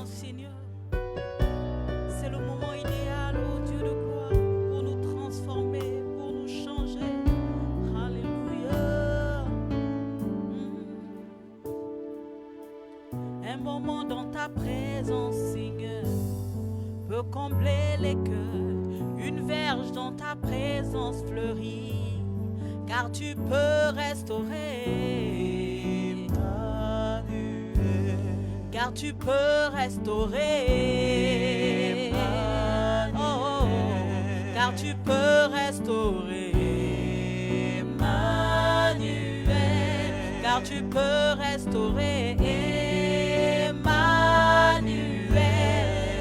Seigneur. C'est le moment idéal, oh Dieu de gloire, pour nous transformer, pour nous changer. Alléluia. Un moment dans ta présence, Seigneur, peut combler les cœurs. Une verge dans ta présence fleurit, car tu peux restaurer. Car tu peux restaurer. Oh, car tu peux restaurer. Emmanuel, car tu peux restaurer. Emmanuel,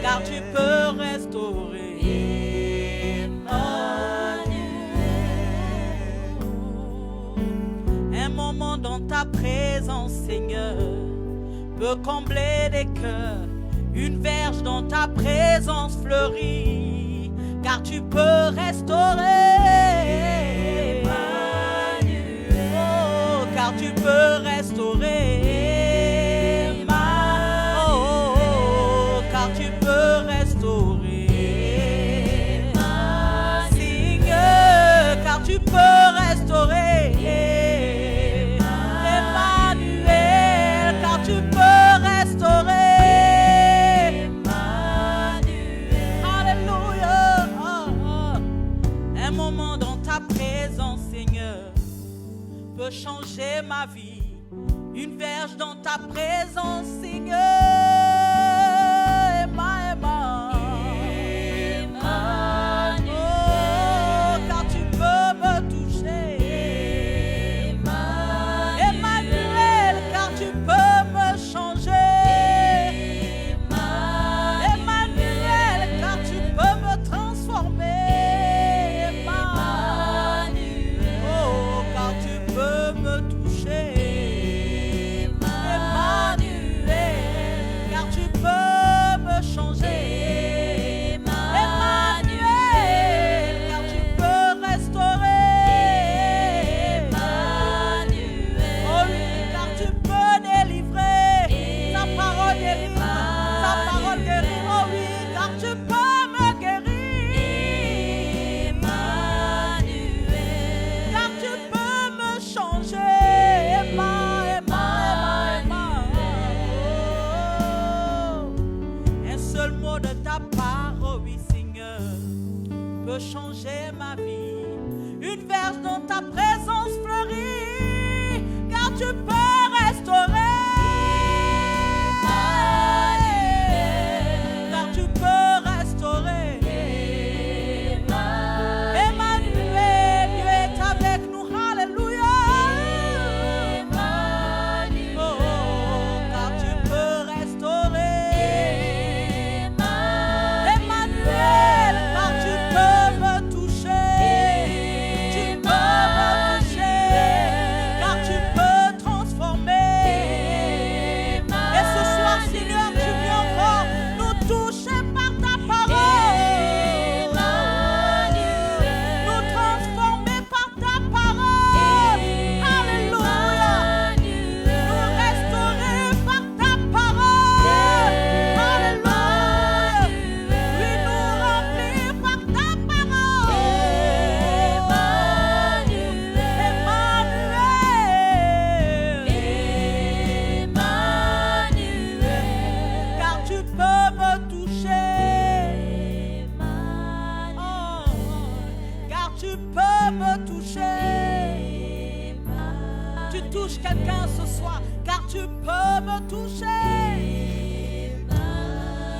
car tu peux restaurer. Un moment dans ta présence, Seigneur, peut combler des cœurs. Une verge dans ta présence fleurit, car tu peux restaurer. Oh, car tu peux restaurer. Oh, car tu peux restaurer. Seigneur, car tu peux restaurer. Peut changer ma vie. Une verge dans ta présence, Seigneur. Oh, car tu peux me toucher. Emmanuel, car tu peux me changer. Emmanuel, car tu peux me transformer. Changer ma vie. Une verge dans ta présence fleurit, car tu peux restaurer. Car tu peux restaurer. Emmanuel, Dieu est avec nous. Alléluia. Oh, car tu peux restaurer. Emmanuel, car tu peux quelqu'un ce soir, car tu peux me toucher.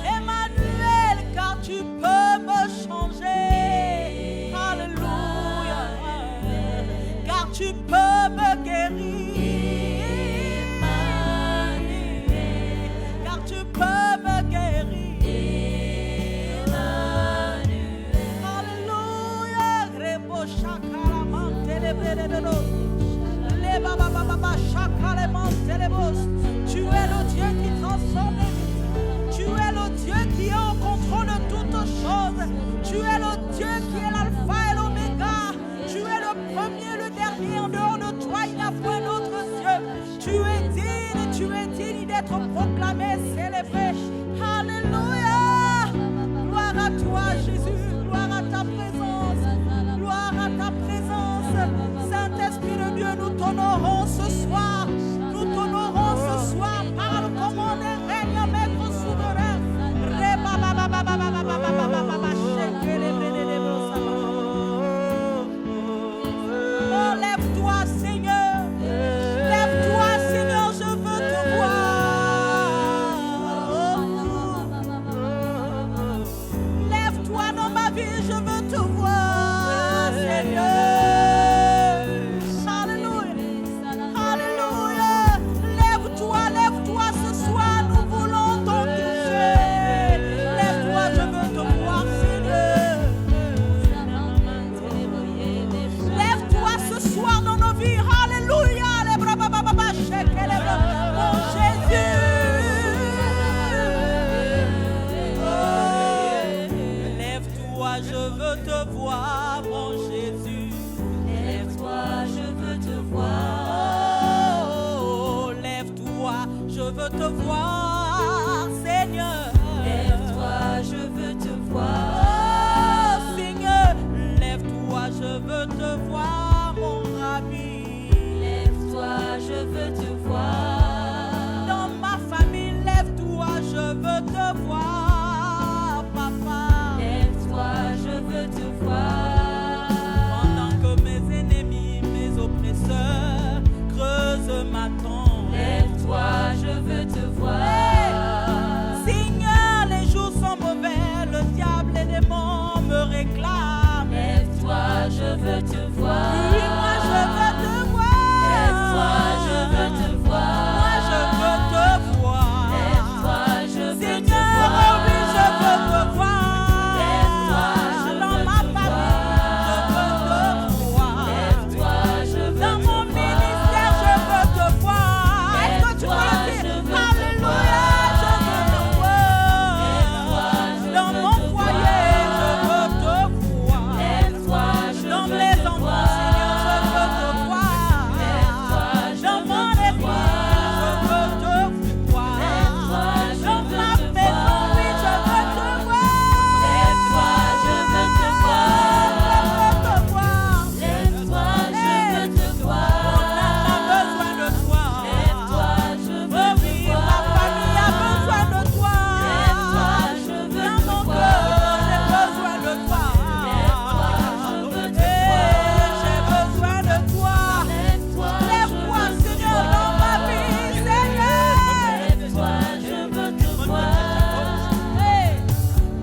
Emmanuel, car tu peux me changer. Alléluia. Car tu peux me guérir. Car tu peux me guérir. Alléluia. Grebo shakaramante lebredo. Tu es le Dieu qui transforme les vies. Tu es le Dieu qui est en contrôle de toutes choses. Tu es le Dieu qui est l'alpha et l'oméga. Tu es le premier, le dernier. En dehors de toi, il n'y a point d'autre Dieu. Tu es digne d'être proclamé, célébré. Alléluia. veux te voir. Oui, moi je veux te voir. Lève-toi, je veux te voir. Moi je veux te voir. Lève-toi, je veux te Seigneur, voir. oh oui, je veux te voir. Lève-toi, je Dans veux ma te famille, je veux te voir. Lève-toi, je veux Dans te mon ministère, je veux te voir. Est-ce que tu peux le dire? Alléluia, je veux te voir. Dans mon foyer, je veux te voir. Lève-toi, je Dans veux mes te enfants, voir. Seigneur, je veux te voir. Dans mon église, je veux te voir. Dans ma maison, oui, je veux te voir. Lève-toi, je veux te voir. Je veux te voir. Lève-toi, je veux te voir. On a besoin de toi. Lève-toi, je veux Oh te oui, voir. ma famille a besoin de toi. Lève-toi, je veux Dans te mon voir. cœur, j'ai besoin de toi. Lève-toi, je veux te Eh, voir. j'ai besoin de toi. Lève-toi, Lève-toi, Seigneur, dans ma vie, Seigneur. Lève-toi, je veux te voir. Hey,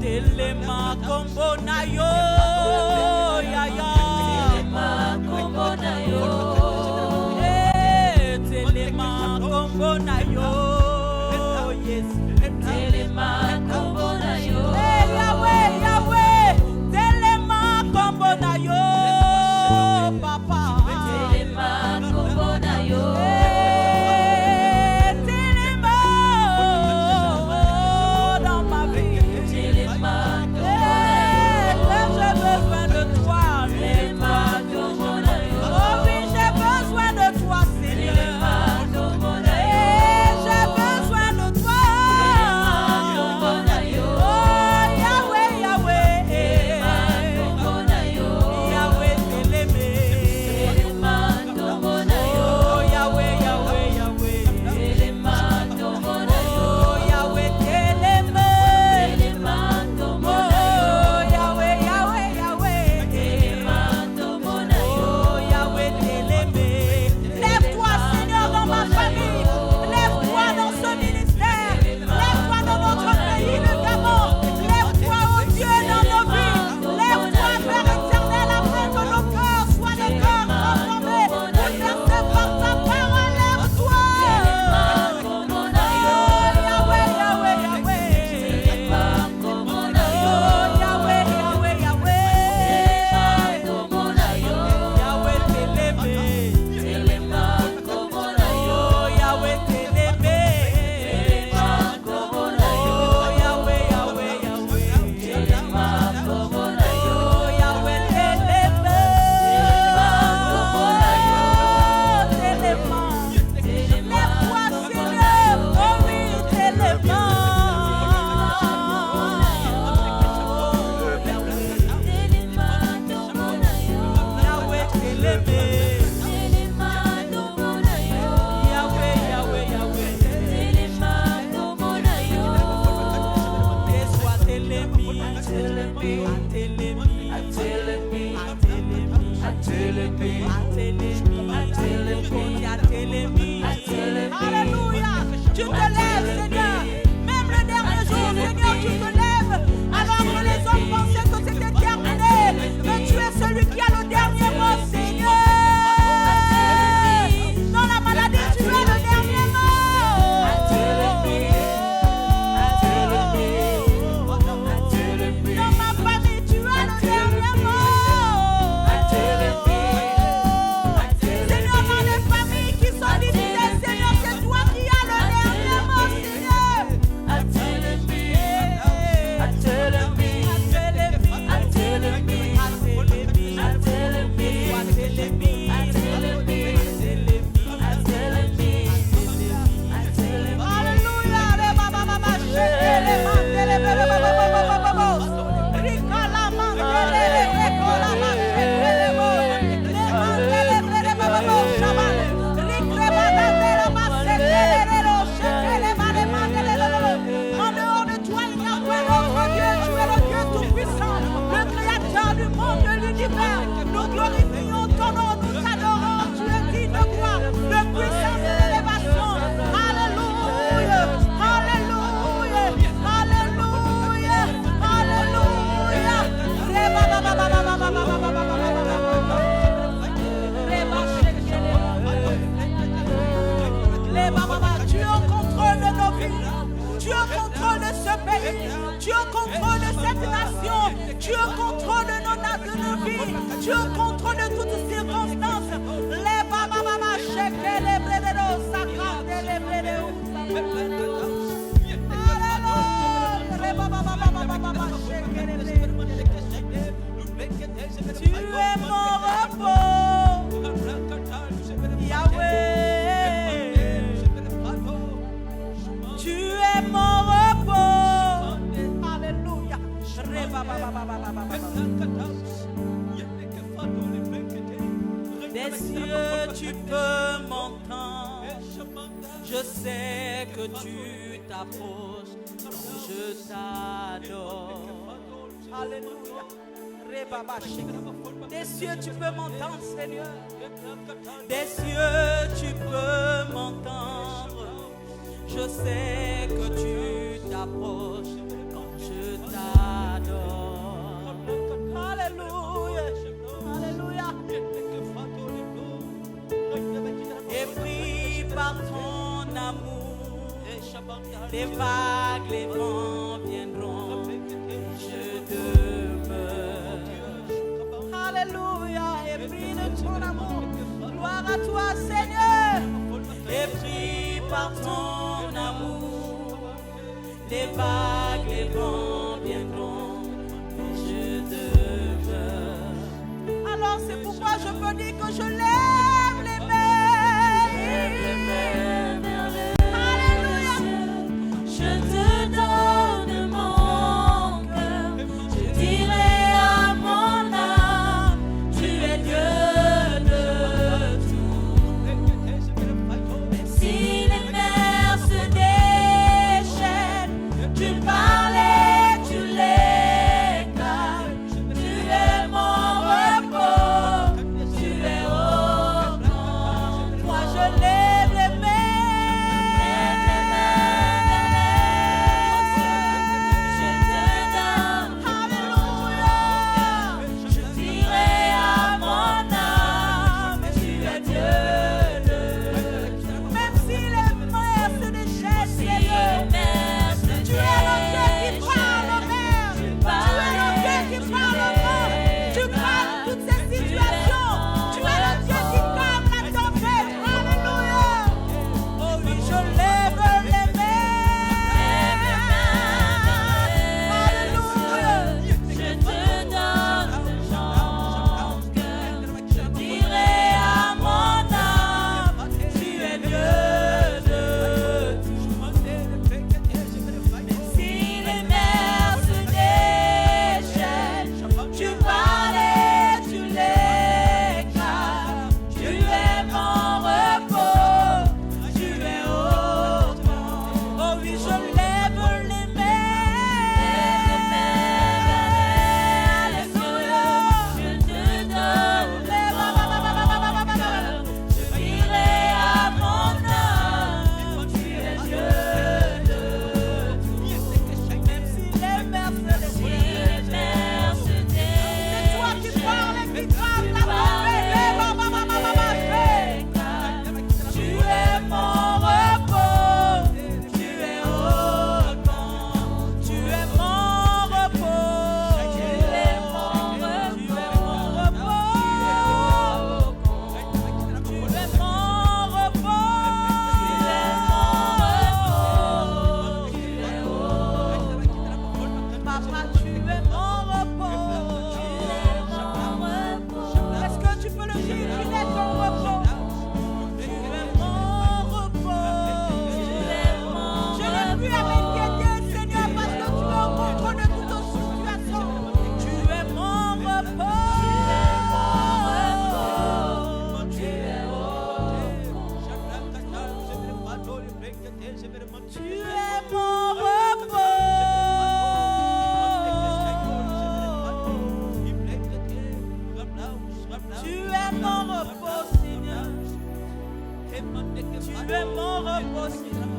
Telema kombo na yo, ya ya. Telema kombo na yo. Eh, Telema kombo na yo, yes. Telema kombo na yo. Eh, Yahweh, Yahweh, Telema kombo na yo, papa. Telema kombo na yo. Eh, Telema, dans ma vie. Telema kombo na Eh, yo. quand j'ai besoin de toi, Telema kombo na yo. oh oui, j'ai besoin de toi, Seigneur. Telema kombo na yo. Eh, j'ai besoin de toi. Kombo na yo. Oh, Yahweh, Yahweh. Kombo na yo. Yahweh, Télémé. Telema kombo na yo. Oh, Yahweh, Yahweh, Yahweh. Telema kombo na yo. Oh, Yahweh, Télémé. Telema kombo na yo. Oh, Yahweh, Yahweh, Yahweh. Telema kombo na yo. Oh, Yahweh, Télémé. Lève-toi, Seigneur, dans ma famille. Lève-toi dans ce ministère. Lève-toi dans notre pays, le Gabon. Lève-toi, oh Dieu, dans nos vies. Lève-toi, Père éternel, afin que nos cœurs soient des cœurs transformés, bouleversés par ta parole. Lève-toi. Kombo na yo. Oh, Yahweh, Yahweh, Yahweh. Kombo na yo. Oh, Yahweh, Yahweh, Yahweh. Kombo na yo. Yahweh, Télémé. Telema kombo na yo. Oh, Yahweh, Télémé. Kombo na yo. Oh, Yahweh, Yahweh, Yahweh. Telema kombo na yo. Oh, Yahweh, Télémé. Kombo na yo. Oh, Télémé. Lève-toi, Seigneur. Oh oui, Télémé. Telema kombo na yo. Yahweh, Télémé. Telema kombo na yo. Yahweh, Yahweh, Yahweh. Telema kombo na yo. Sois Télémé. Télémé. Alléluia. Tu te lèves, Seigneur. Même le dernier jour, Seigneur, tu te lèves. Alors que les hommes pensaient que c'était terminé. Mais tu es celui qui a le dernier mot, Seigneur. Dans la maladie, tu as le dernier mot. Dans ma famille, tu pays. Tu es au contrôle de cette nation. Tu es au contrôle de nos vies. Tu es au contrôle de toutes circonstances. Les baba baba shake les blédéros, sacrate les blédéros. Alléluia. Les baba baba baba shake les blédéros. Tu es mon repos, Yahweh. Tu es mon repos. Alléluia. Des cieux, tu peux m'entendre. Je sais que tu t'approches quand je t'adore. Alléluia. Des cieux, tu peux m'entendre, Seigneur. Des cieux, tu peux m'entendre. Je sais que tu t'approches quand je t'adore. Alléluia. Alléluia. Et pris par ton amour, les vagues, les vents viendront et je demeure. Alléluia. Et pris de ton amour, gloire à toi, Seigneur. Et pris par ton amour, les vagues, les vents viendront et je demeure. Alors c'est pourquoi je peux dire que je lève les mains. Alléluia. Je te donne mon cœur, je dirai à mon âme, tu es Dieu de tout. Même si les mers se déchaînent, tu parles et tu les calmes. Tu es mon repos, tu es au camp. Moi je lève les mains. Je te donne Alléluia. je dirai à mon âme, tu es Dieu de tout. Même si les mers se déchaînent, Si Seigneur, les mers se tu es le Dieu qui parle aux mers. Tu es le Dieu qui parle aux morts. Tu calmes toutes ces situations. Tu es le Dieu qui calme la tempête. Alléluia. Oh oui, je lève les mains. Alléluia. Je te donne mon cœur, je dirai à mon âme, tu es Dieu de tout. Si les mers se déchaînent, tu parles et tu les calmes. Tu es mon repos, tu es au camp. Oh oui, je lève les mains. Je te donne je dirai à mon âme, tu es Dieu de tout. Même si les mers se Si déchaînent, les mers se c'est toi qui parles et qui calme la tempête. Tu es mon repos, tu es au camp. Tu es mon repos, tu es mon repos, tu es mon repos, Papa, tu es mon repos. Est-ce que tu peux le dire? Il est ton repos. Tu es mon repos. Je n'ai plus à m'inquiéter, Seigneur, parce que tu es au contrôle de toute situation. Tu es mon repos. Tu es mon repos. Tu es mon repos, Seigneur. Tu es mon repos, Seigneur.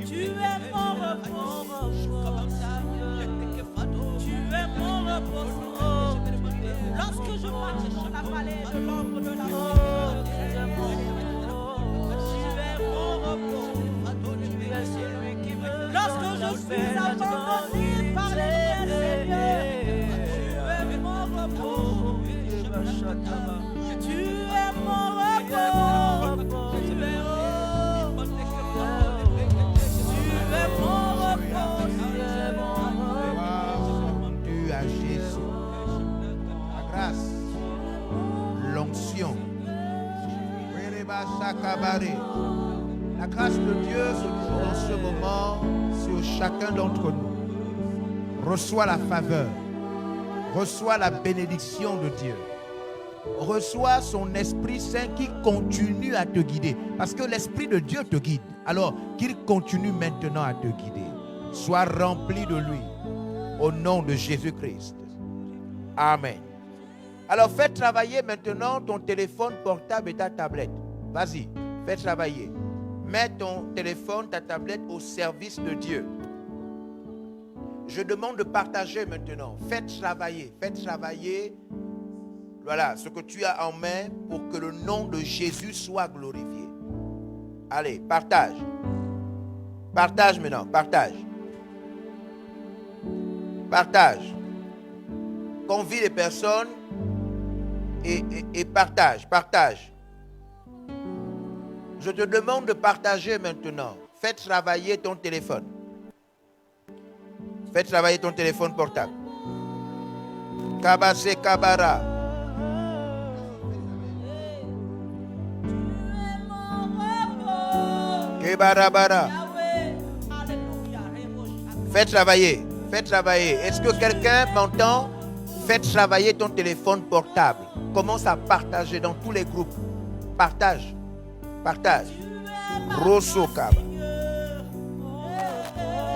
Tu es mon repos, Tu es mon repos, Lorsque je marche sur la vallée de l'ombre de la mort, tu es mon repos. Tu es mon repos. Tu es celui qui me... Lorsque je suis abandonné par les Seigneur. Tu es mon repos. Tu es mon repos. Tu es mon repos. Tu as Jésus. La grâce, l'onction. La grâce de Dieu se trouve en ce moment sur chacun d'entre nous. Reçois la faveur. Reçois la bénédiction de Dieu. Reçois son Esprit Saint qui continue à te guider. Parce que l'Esprit de Dieu te guide. Alors qu'il continue maintenant à te guider. Sois rempli de lui. Au nom de Jésus-Christ. Amen. Alors fais travailler maintenant ton téléphone portable et ta tablette. Vas-y, fais travailler. Mets ton téléphone, ta tablette au service de Dieu. Je demande de partager maintenant. Fais travailler. Voilà, ce que tu as en main pour que le nom de Jésus soit glorifié. Allez, partage. Partage maintenant, partage. Partage. Convie les personnes et partage. Je te demande de partager maintenant. Fais travailler ton téléphone. Fais travailler ton téléphone portable. Kabase Kabara. Kebarabara. Fais travailler. Est-ce que quelqu'un m'entend? Fais travailler ton téléphone portable. Commence à partager dans tous les groupes. Partage. Rosso Kaba.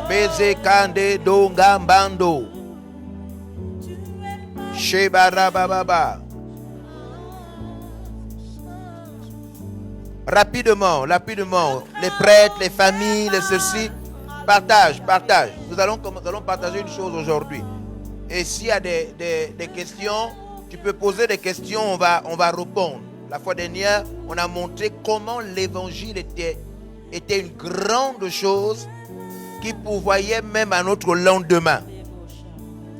Beze Kande Dongambando. Shebarababa. Rapidement. Les prêtres, les familles, les ceci. Partage. Nous allons partager une chose aujourd'hui. Et s'il y a des questions, tu peux poser des questions, on va répondre. La fois dernière, on a montré comment l'évangile était une grande chose qui pourvoyait même à notre lendemain.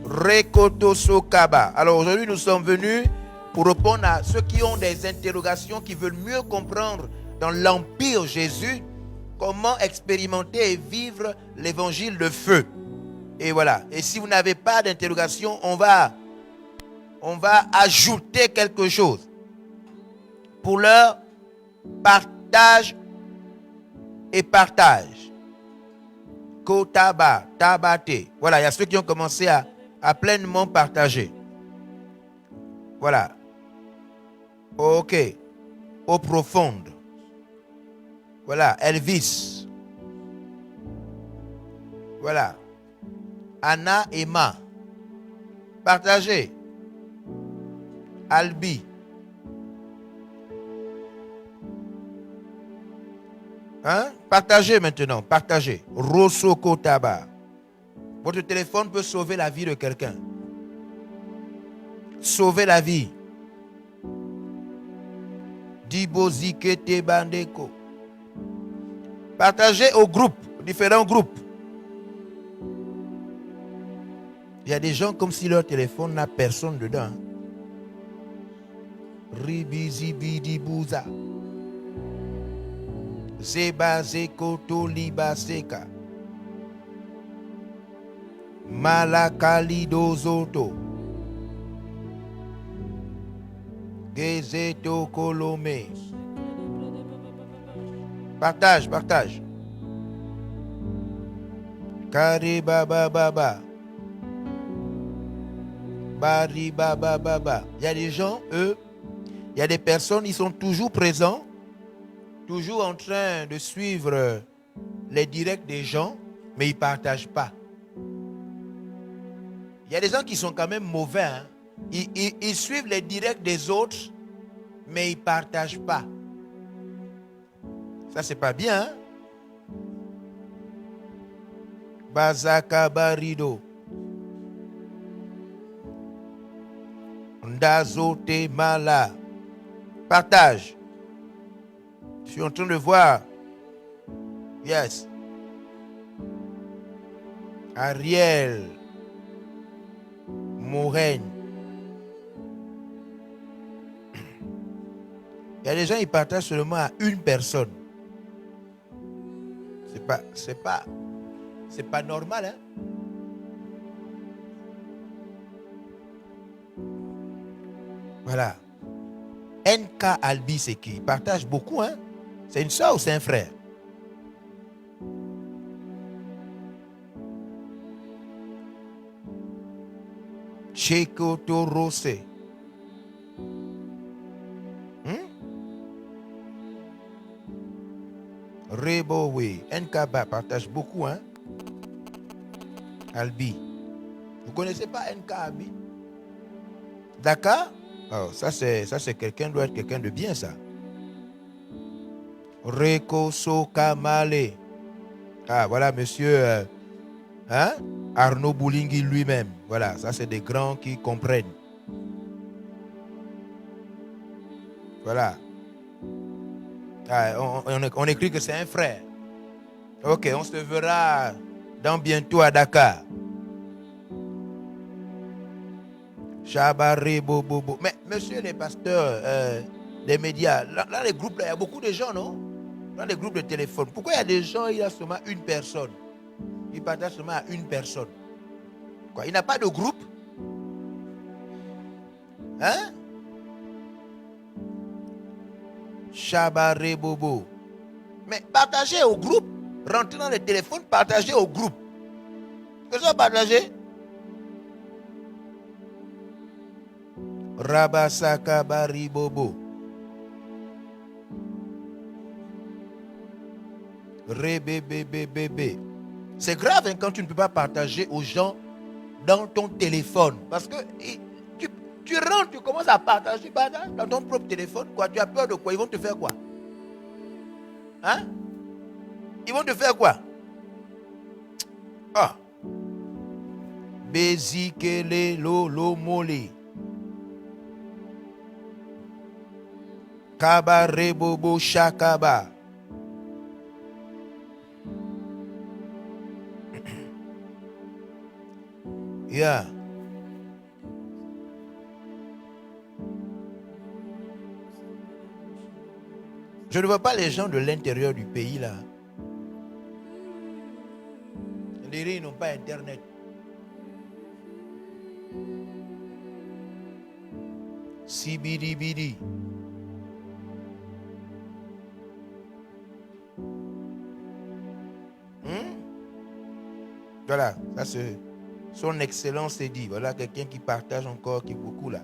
Rekoto Sokaba. Alors aujourd'hui, nous sommes venus pour répondre à ceux qui ont des interrogations, qui veulent mieux comprendre dans l'Empire Jésus comment expérimenter et vivre l'évangile de feu. Et voilà. Et si vous n'avez pas d'interrogation, on va ajouter quelque chose. Pour leur partage. Kotaba, tabate. Voilà, il y a ceux qui ont commencé à pleinement partager. Voilà. Ok. Eau profonde. Voilà, Elvis. Voilà. Anna Emma. Partagez. Albi. Partagez maintenant. Partagez. Rosso Kotaba. Votre téléphone peut sauver la vie de quelqu'un. Sauver la vie. Dibozikete Bandeko. Partagez aux groupes, différents groupes. Il y a des gens comme si leur téléphone n'a personne dedans. Ribizibidibouza. Zeba Zekoto Liba Seka. Malakalido Zoto. Gezeto Kolome. Partage. Karibaba Baba. Bariba Baba. Il y a des gens, eux, il y a des personnes, ils sont toujours présents, toujours en train de suivre les directs des gens, mais ils ne partagent pas. Il y a des gens qui sont quand même mauvais. Hein? Ils suivent les directs des autres, mais ils ne partagent pas. Ça, c'est pas bien. Hein? Bazaka Barido. Ndazote Mala. Partage. Je suis en train de voir. Yes. Ariel, Maureen. Il y a des gens qui partagent seulement à une personne. C'est pas normal, hein? Voilà. NK Albi, c'est qui? Il partage beaucoup, hein? C'est une soeur ou c'est un frère? Checo Torose. Rebo, oui. NK partage beaucoup, hein? Albi. Vous connaissez pas NK Albi? Dakar? Oh, ça c'est quelqu'un, doit être quelqu'un de bien, ça. Reko Sokamale. Ah, voilà, monsieur Arnaud Boulingui lui-même. Voilà, ça c'est des grands qui comprennent. Voilà. Ah, on écrit que c'est un frère. Ok, on se verra dans bientôt à Dakar. Chabari Bobo. Mais monsieur les pasteurs des médias, là les groupes, il y a beaucoup de gens, non? Dans les groupes de téléphone. Pourquoi il y a des gens, il y a seulement une personne? Ils partagent seulement à une personne. Quoi, il n'a pas de groupe? Hein? Chabari Bobo. Mais partagez au groupe. Rentrez dans le téléphone, partagez au groupe. Que ça partagez? Rabasaka Bari Bobo. Rebébébébébé. C'est grave hein, quand tu ne peux pas partager aux gens dans ton téléphone. Parce que tu rentres, tu commences à partager dans ton propre téléphone. Quoi, tu as peur de quoi? Ils vont te faire quoi? Hein? Ils vont te faire quoi? Ah. Bezikele lolo moli. Kabare bobo shakaba. Yeah. Je ne vois pas les gens de l'intérieur du pays là. Les ils n'ont pas internet. Sibidi-bidi. Voilà, ça c'est son excellence est dit. Voilà quelqu'un qui partage encore, qui est beaucoup là.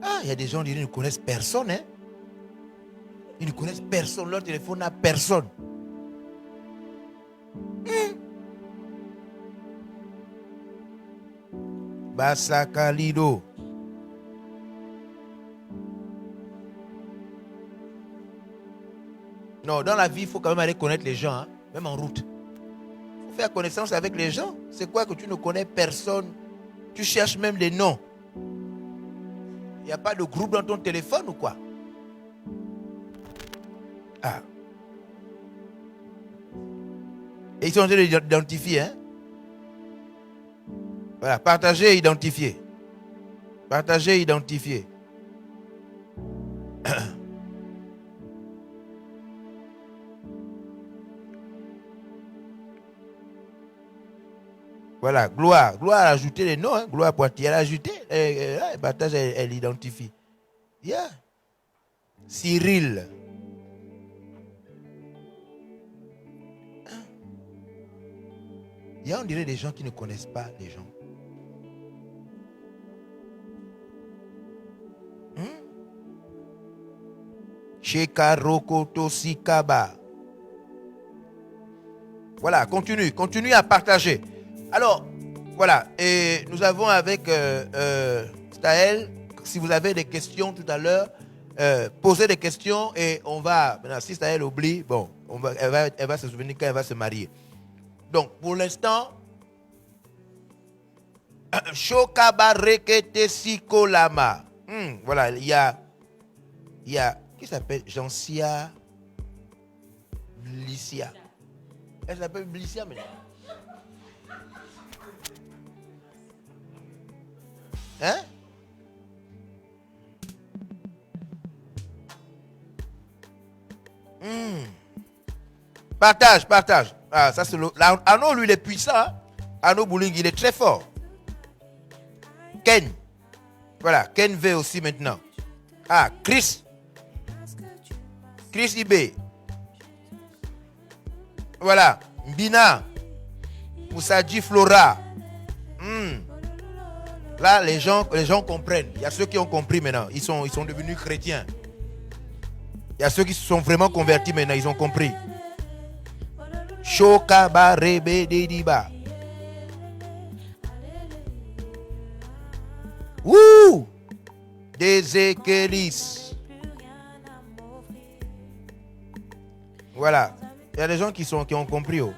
Ah, il y a des gens qui ne connaissent personne, hein. Ils ne connaissent personne, leur téléphone n'a personne. Basakalido. Non, dans la vie, il faut quand même aller connaître les gens, hein, même en route. Il faut faire connaissance avec les gens. C'est quoi que tu ne connais personne? Tu cherches même les noms. Il n'y a pas de groupe dans ton téléphone ou quoi? Ah. Et ils sont en train d'identifier, hein? Voilà, partager et identifier. Partager et identifier. Voilà, Gloire. Gloire a ajouté les noms, hein? Gloire Poitiers, elle a ajouté. Elle partage, elle identifie. Yeah. Cyril. Il y a, on dirait, des gens qui ne connaissent pas les gens. Shekaroko Tosikaba. Voilà, continue à partager. Alors, voilà, et nous avons avec Staël, si vous avez des questions tout à l'heure, posez des questions et on va, maintenant si Staël oublie, bon, elle va se souvenir quand elle va se marier. Donc, pour l'instant, Shokabarekete Sikolama. Voilà, il y a qui s'appelle Jansia Blicia. Elle s'appelle Blicia maintenant. Hein? Partage. Ah, ça c'est le. Arnaud, lui, il est puissant. Hein? Arnaud Bouling, il est très fort. Ken. Voilà, Ken V aussi maintenant. Ah, Chris IB. Voilà, Mbina. Moussadji Flora. Là, les gens comprennent. Il y a ceux qui ont compris maintenant. Ils sont devenus chrétiens. Il y a ceux qui se sont vraiment convertis maintenant. Ils ont compris. Shokaba Rebe Dediba. Wouh! Dézékélis. Voilà. Il y a des gens qui ont compris. Oh.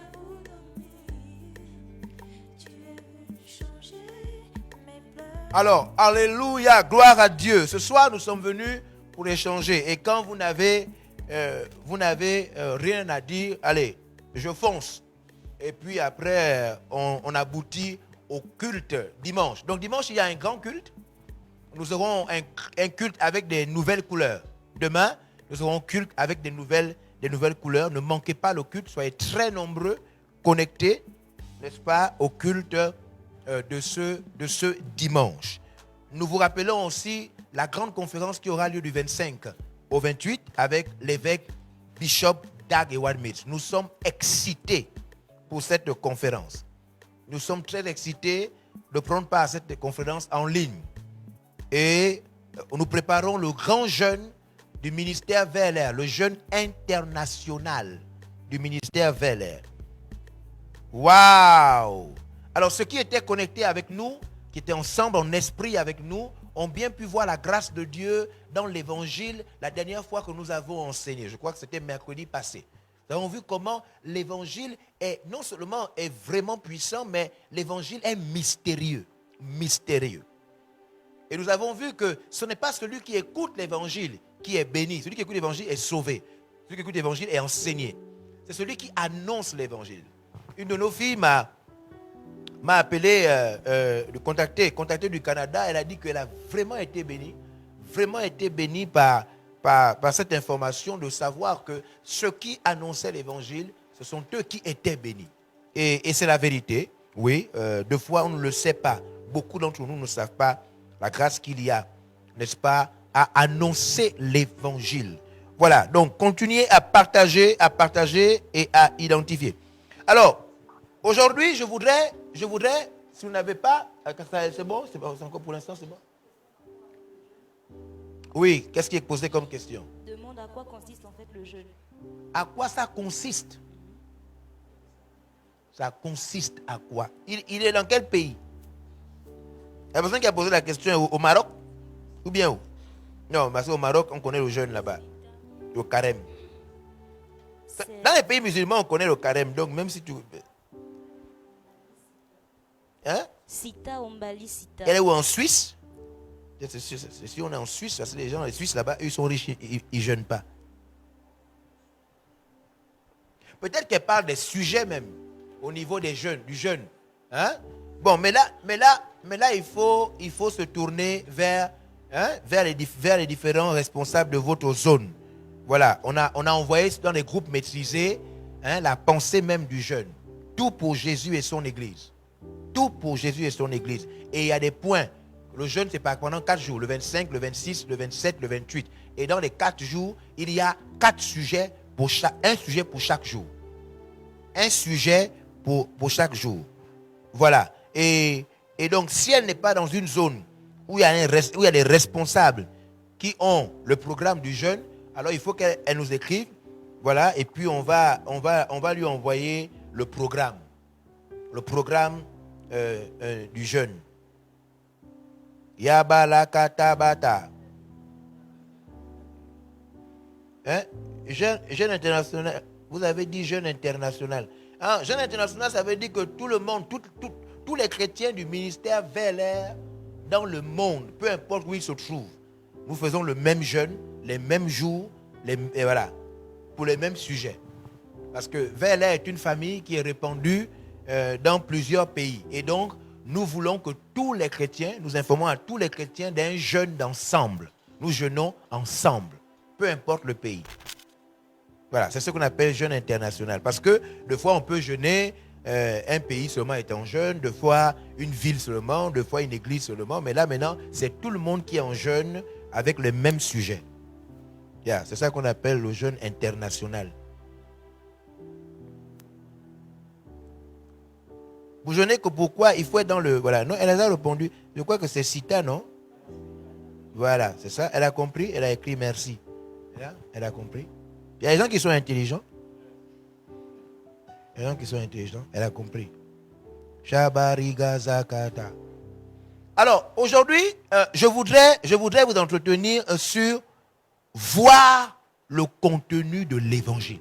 Alors, alléluia, gloire à Dieu. Ce soir, nous sommes venus pour échanger. Et quand vous n'avez rien à dire, allez, je fonce. Et puis après, on aboutit au culte dimanche. Donc dimanche, il y a un grand culte. Nous aurons un culte avec des nouvelles couleurs. Demain, nous aurons un culte avec des nouvelles couleurs. Ne manquez pas le culte. Soyez très nombreux, connectés, n'est-ce pas, au culte de ce dimanche. Nous vous rappelons aussi la grande conférence qui aura lieu du 25 au 28 avec l'évêque Bishop Dag Heward-Mills. Nous sommes excités pour cette conférence. Nous sommes très excités de prendre part à cette conférence en ligne. Et nous préparons le grand jeûne du ministère VLR, le jeûne international du ministère VLR. Waouh! Alors, ceux qui étaient connectés avec nous, qui étaient ensemble en esprit avec nous, ont bien pu voir la grâce de Dieu dans l'évangile la dernière fois que nous avons enseigné. Je crois que c'était mercredi passé. Nous avons vu comment l'évangile non seulement est vraiment puissant, mais l'évangile est mystérieux. Mystérieux. Et nous avons vu que ce n'est pas celui qui écoute l'évangile qui est béni. Celui qui écoute l'évangile est sauvé. Celui qui écoute l'évangile est enseigné. C'est celui qui annonce l'évangile. Une de nos filles m'a appelé, de contacter du Canada. Elle a dit qu'elle a vraiment été bénie par cette information de savoir que ceux qui annonçaient l'évangile, ce sont eux qui étaient bénis. Et c'est la vérité. Oui, deux fois on ne le sait pas. Beaucoup d'entre nous ne savent pas la grâce qu'il y a, n'est-ce pas, à annoncer l'évangile. Voilà, donc continuez à partager et à identifier. Alors, aujourd'hui, je voudrais, si vous n'avez pas, c'est bon, c'est encore pour l'instant, c'est bon. Oui, qu'est-ce qui est posé comme question? Demande à quoi consiste en fait le jeûne. À quoi ça consiste? Ça consiste à quoi? Il est dans quel pays? La personne qui a posé la question est au Maroc? Ou bien où? Non, parce qu'au Maroc, on connaît le jeûne là-bas. Le carême. Dans les pays musulmans, on connaît le carême. Donc, même si tu... Hein? Sita, Ombali, Sita. Elle est où? En Suisse? Si on est en Suisse, parce que les gens, les Suisses là-bas, eux, ils sont riches, ils ne jeûnent pas. Peut-être qu'elle parle des sujets même, au niveau des jeûnes, du jeûne. Hein? Bon, mais là, il faut se tourner vers les différents responsables de votre zone. Voilà, on a envoyé dans les groupes maîtrisés la pensée même du jeûne. Tout pour Jésus et son Église. Tout pour Jésus et son Église. Et il y a des points. Le jeûne, c'est pas pendant 4 jours. Le 25, le 26, le 27, le 28. Et dans les 4 jours, il y a 4 sujets un sujet pour chaque jour. Un sujet pour chaque jour. Voilà. Et donc, si elle n'est pas dans une zone où il y a des responsables qui ont le programme du jeûne, alors il faut qu'elle nous écrive. Voilà. Et puis, on va lui envoyer le programme. Le programme du jeûne. Yabalakatabata. Jeûne international. Vous avez dit jeûne international. Jeûne international, ça veut dire que tout le monde, tous les chrétiens du ministère VLR dans le monde, peu importe où ils se trouvent, nous faisons le même jeûne, les mêmes jours, et voilà, pour les mêmes sujets. Parce que VLA est une famille qui est répandue dans plusieurs pays. Et donc, nous voulons que tous les chrétiens, nous informons à tous les chrétiens d'un jeûne d'ensemble. Nous jeûnons ensemble, peu importe le pays. Voilà, c'est ce qu'on appelle jeûne international. Parce que, des fois, on peut jeûner, un pays seulement est en jeûne, des fois, une ville seulement, des fois, une église seulement. Mais là, maintenant, c'est tout le monde qui est en jeûne avec le même sujet. Yeah, c'est ça qu'on appelle le jeûne international. Vous jeûnez que pourquoi il faut être dans le... Voilà, non, elle a répondu. Je crois que c'est Sita, non? Voilà, c'est ça. Elle a compris, elle a écrit merci. Elle a compris. Il y a des gens qui sont intelligents. Il y a des gens qui sont intelligents. Elle a compris. Shabariga Zakata. Alors, aujourd'hui, je voudrais vous entretenir sur voir le contenu de l'évangile.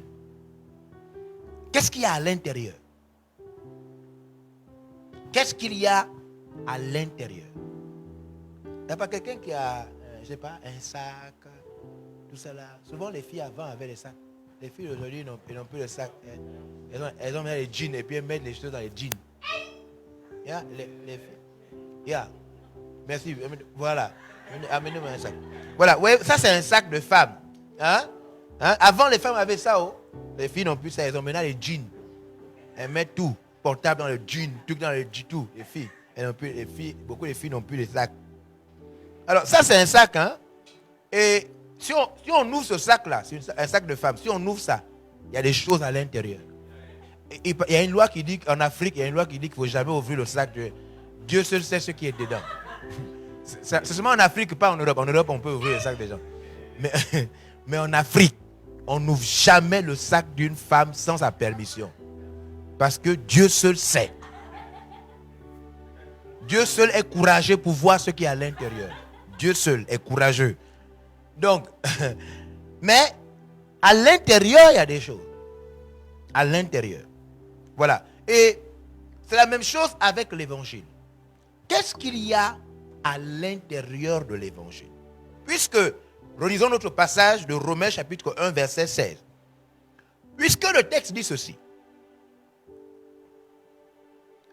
Qu'est-ce qu'il y a à l'intérieur? Qu'est-ce qu'il y a à l'intérieur? Il n'y a pas quelqu'un qui a, je ne sais pas, un sac, tout ça là. Souvent, les filles avant avaient des sacs. Les filles aujourd'hui n'ont plus de sacs. Elles ont mis les jeans et puis elles mettent les choses dans les jeans. Yeah, les filles. Yeah. Merci. Voilà. Amenez-moi un sac. Voilà. Ouais, ça, c'est un sac de femme. Hein? Avant, les femmes avaient ça. Oh. Les filles n'ont plus ça. Elles ont maintenant les jeans. Elles mettent tout. Portable dans le jean, tout dans le jean, tout. Les filles. Beaucoup de filles n'ont plus les sacs. Alors, ça, c'est un sac. Hein? Et si on ouvre ce sac-là, c'est un sac de femme, si on ouvre ça, il y a des choses à l'intérieur. Il y a une loi qui dit qu'en Afrique, il y a une loi qui dit qu'il ne faut jamais ouvrir le sac. Dieu seul sait ce qui est dedans. C'est seulement en Afrique, pas en Europe. En Europe, on peut ouvrir le sac des gens. Mais en Afrique, on n'ouvre jamais le sac d'une femme sans sa permission. Parce que Dieu seul sait. Dieu seul est courageux pour voir ce qui est à l'intérieur. Dieu seul est courageux. Donc, mais à l'intérieur, il y a des choses. À l'intérieur. Voilà. Et c'est la même chose avec l'évangile. Qu'est-ce qu'il y a à l'intérieur de l'évangile? Puisque, relisons notre passage de Romains chapitre 1, verset 16. Puisque le texte dit ceci.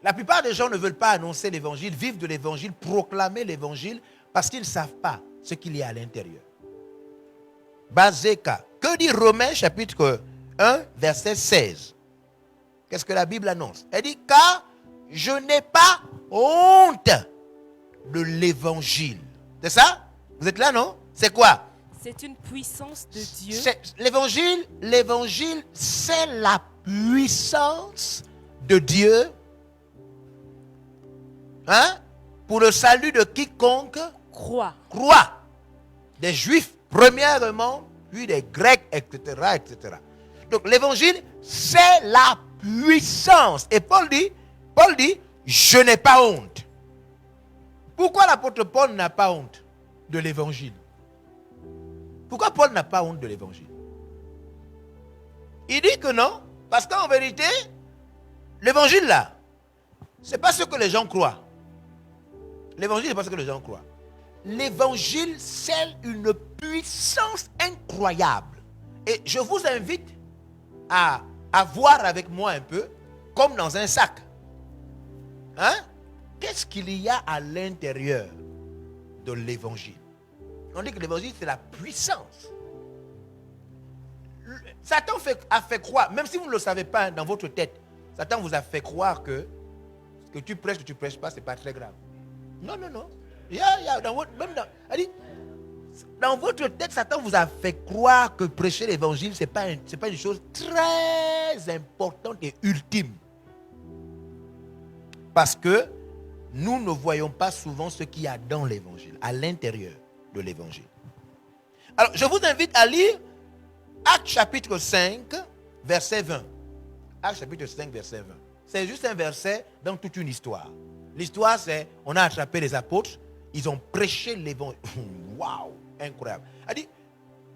La plupart des gens ne veulent pas annoncer l'évangile, vivre de l'évangile, proclamer l'évangile, parce qu'ils ne savent pas ce qu'il y a à l'intérieur. Bazeka. Que dit Romains chapitre 1, verset 16? Qu'est-ce que la Bible annonce? Elle dit, car je n'ai pas honte de l'évangile. C'est ça? Vous êtes là, non? C'est quoi? C'est une puissance de Dieu. L'évangile, c'est la puissance de Dieu. Hein? Pour le salut de quiconque croit. Des Juifs, premièrement, puis des Grecs, etc., etc. Donc, l'évangile, c'est la puissance. Et Paul dit, je n'ai pas honte. Pourquoi l'apôtre Paul n'a pas honte de l'évangile? Pourquoi Paul n'a pas honte de l'évangile? Il dit que non, parce qu'en vérité, l'évangile là, ce n'est pas ce que les gens croient. L'évangile, ce n'est pas ce que les gens croient. L'évangile, c'est une puissance incroyable. Et je vous invite à voir avec moi un peu, comme dans un sac. Hein? Qu'est-ce qu'il y a à l'intérieur de l'évangile? On dit que l'évangile, c'est la puissance. Satan a fait croire, même si vous ne le savez pas dans votre tête, Satan vous a fait croire que ce que tu prêches pas, ce n'est pas très grave. Non. Dans votre tête, Satan vous a fait croire que prêcher l'évangile, ce n'est pas une chose très importante et ultime. Parce que nous ne voyons pas souvent ce qu'il y a dans l'évangile, à l'intérieur de l'évangile. Alors, je vous invite à lire Actes chapitre 5, verset 20. Actes chapitre 5, verset 20. C'est juste un verset dans toute une histoire. L'histoire, c'est, on a attrapé les apôtres, ils ont prêché l'évangile. Waouh, incroyable. Elle dit,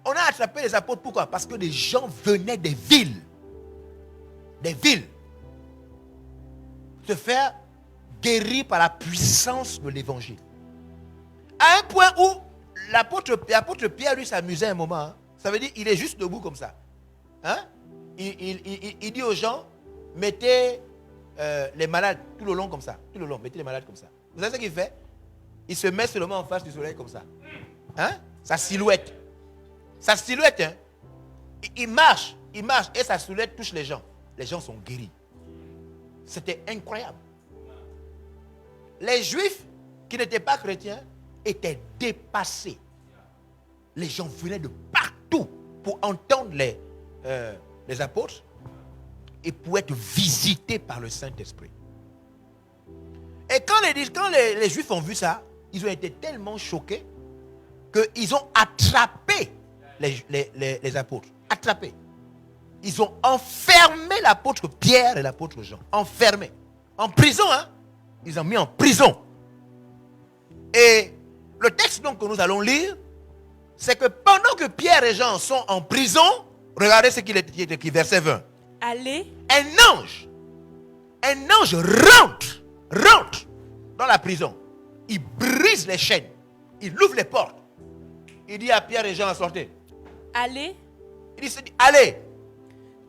on a attrapé les apôtres, pourquoi? Parce que les gens venaient des villes. Se faire guérir par la puissance de l'évangile. À un point où l'apôtre Pierre, lui, s'amusait un moment. Hein. Ça veut dire, il est juste debout comme ça. Hein? il dit aux gens, mettez les malades tout le long comme ça. Tout le long, mettez les malades comme ça. Vous savez ce qu'il fait? Il se met seulement en face du soleil comme ça. Hein? Sa silhouette. Sa silhouette, hein? Il marche et sa silhouette touche les gens. Les gens sont guéris. C'était incroyable. Les Juifs qui n'étaient pas chrétiens étaient dépassés. Les gens venaient de partout pour entendre les apôtres et pour être visités par le Saint-Esprit. Et quand les Juifs ont vu ça, ils ont été tellement choqués qu'ils ont attrapé les apôtres. Attrapé. Ils ont enfermé l'apôtre Pierre et l'apôtre Jean. Enfermés. En prison, hein? Ils ont mis en prison. Et le texte donc que nous allons lire, c'est que pendant que Pierre et Jean sont en prison, regardez ce qu'il est écrit, verset 20. Allez. Un ange rentre dans la prison. Il brise les chaînes. Il ouvre les portes. Il dit à Pierre et Jean à sortir. Allez. Il dit, allez.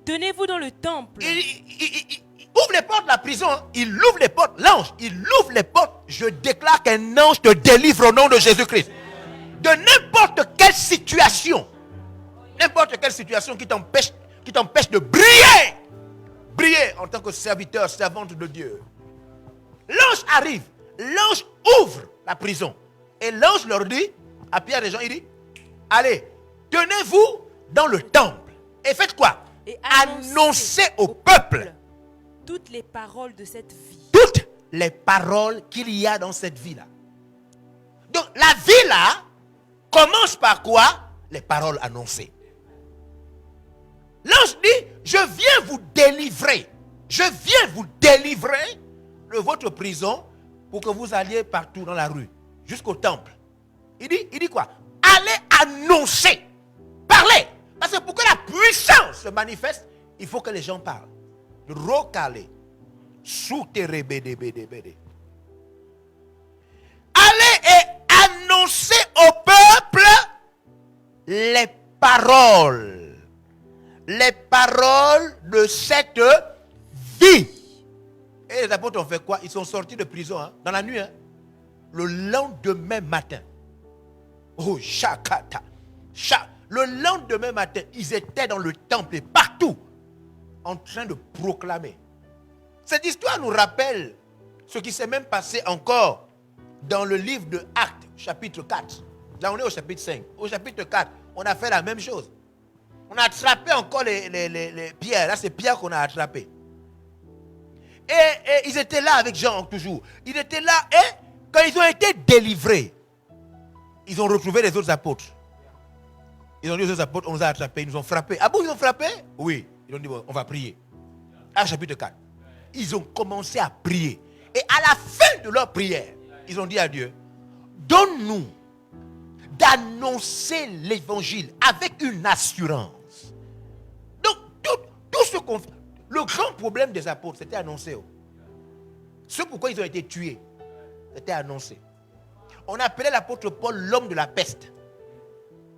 Tenez-vous dans le temple. Il ouvre les portes de la prison. Il ouvre les portes. L'ange, il ouvre les portes. Je déclare qu'un ange te délivre au nom de Jésus-Christ. De n'importe quelle situation. N'importe quelle situation qui t'empêche de briller. Briller en tant que serviteur, servante de Dieu. L'ange arrive. L'ange ouvre la prison. Et l'ange leur dit, à Pierre et Jean, il dit, allez, tenez-vous dans le temple. Et faites quoi? Et annoncez au peuple toutes les paroles de cette vie. Toutes les paroles qu'il y a dans cette vie-là. Donc la vie-là commence par quoi? Les paroles annoncées. L'ange dit, je viens vous délivrer. Je viens vous délivrer de votre prison pour que vous alliez partout dans la rue, jusqu'au temple. Il dit quoi? Allez annoncer. Parlez. Parce que pour que la puissance se manifeste, il faut que les gens parlent. Rocale. Allez et annoncez au peuple les paroles. Les paroles de cette vie. Et les apôtres ont fait quoi? Ils sont sortis de prison dans la nuit. Le lendemain matin. Oh, Shakata. Le lendemain matin, ils étaient dans le temple et partout en train de proclamer. Cette histoire nous rappelle ce qui s'est même passé encore dans le livre de Actes, chapitre 4. Là, on est au chapitre 5. Au chapitre 4, on a fait la même chose. On a attrapé encore les pierres. Là, c'est Pierre qu'on a attrapé. Et ils étaient là avec Jean toujours. Ils étaient là et quand ils ont été délivrés, ils ont retrouvé les autres apôtres. Ils ont dit aux autres apôtres, on nous a attrapés, ils nous ont frappés. Ah bon, ils ont frappé? Oui. Ils ont dit, bon, on va prier. Actes chapitre 4. Ils ont commencé à prier. Et à la fin de leur prière, ils ont dit à Dieu, donne-nous d'annoncer l'évangile avec une assurance. Donc, tout ce qu'on fait, le grand problème des apôtres, c'était annoncé. Ce pourquoi ils ont été tués, c'était annoncé. On appelait l'apôtre Paul l'homme de la peste.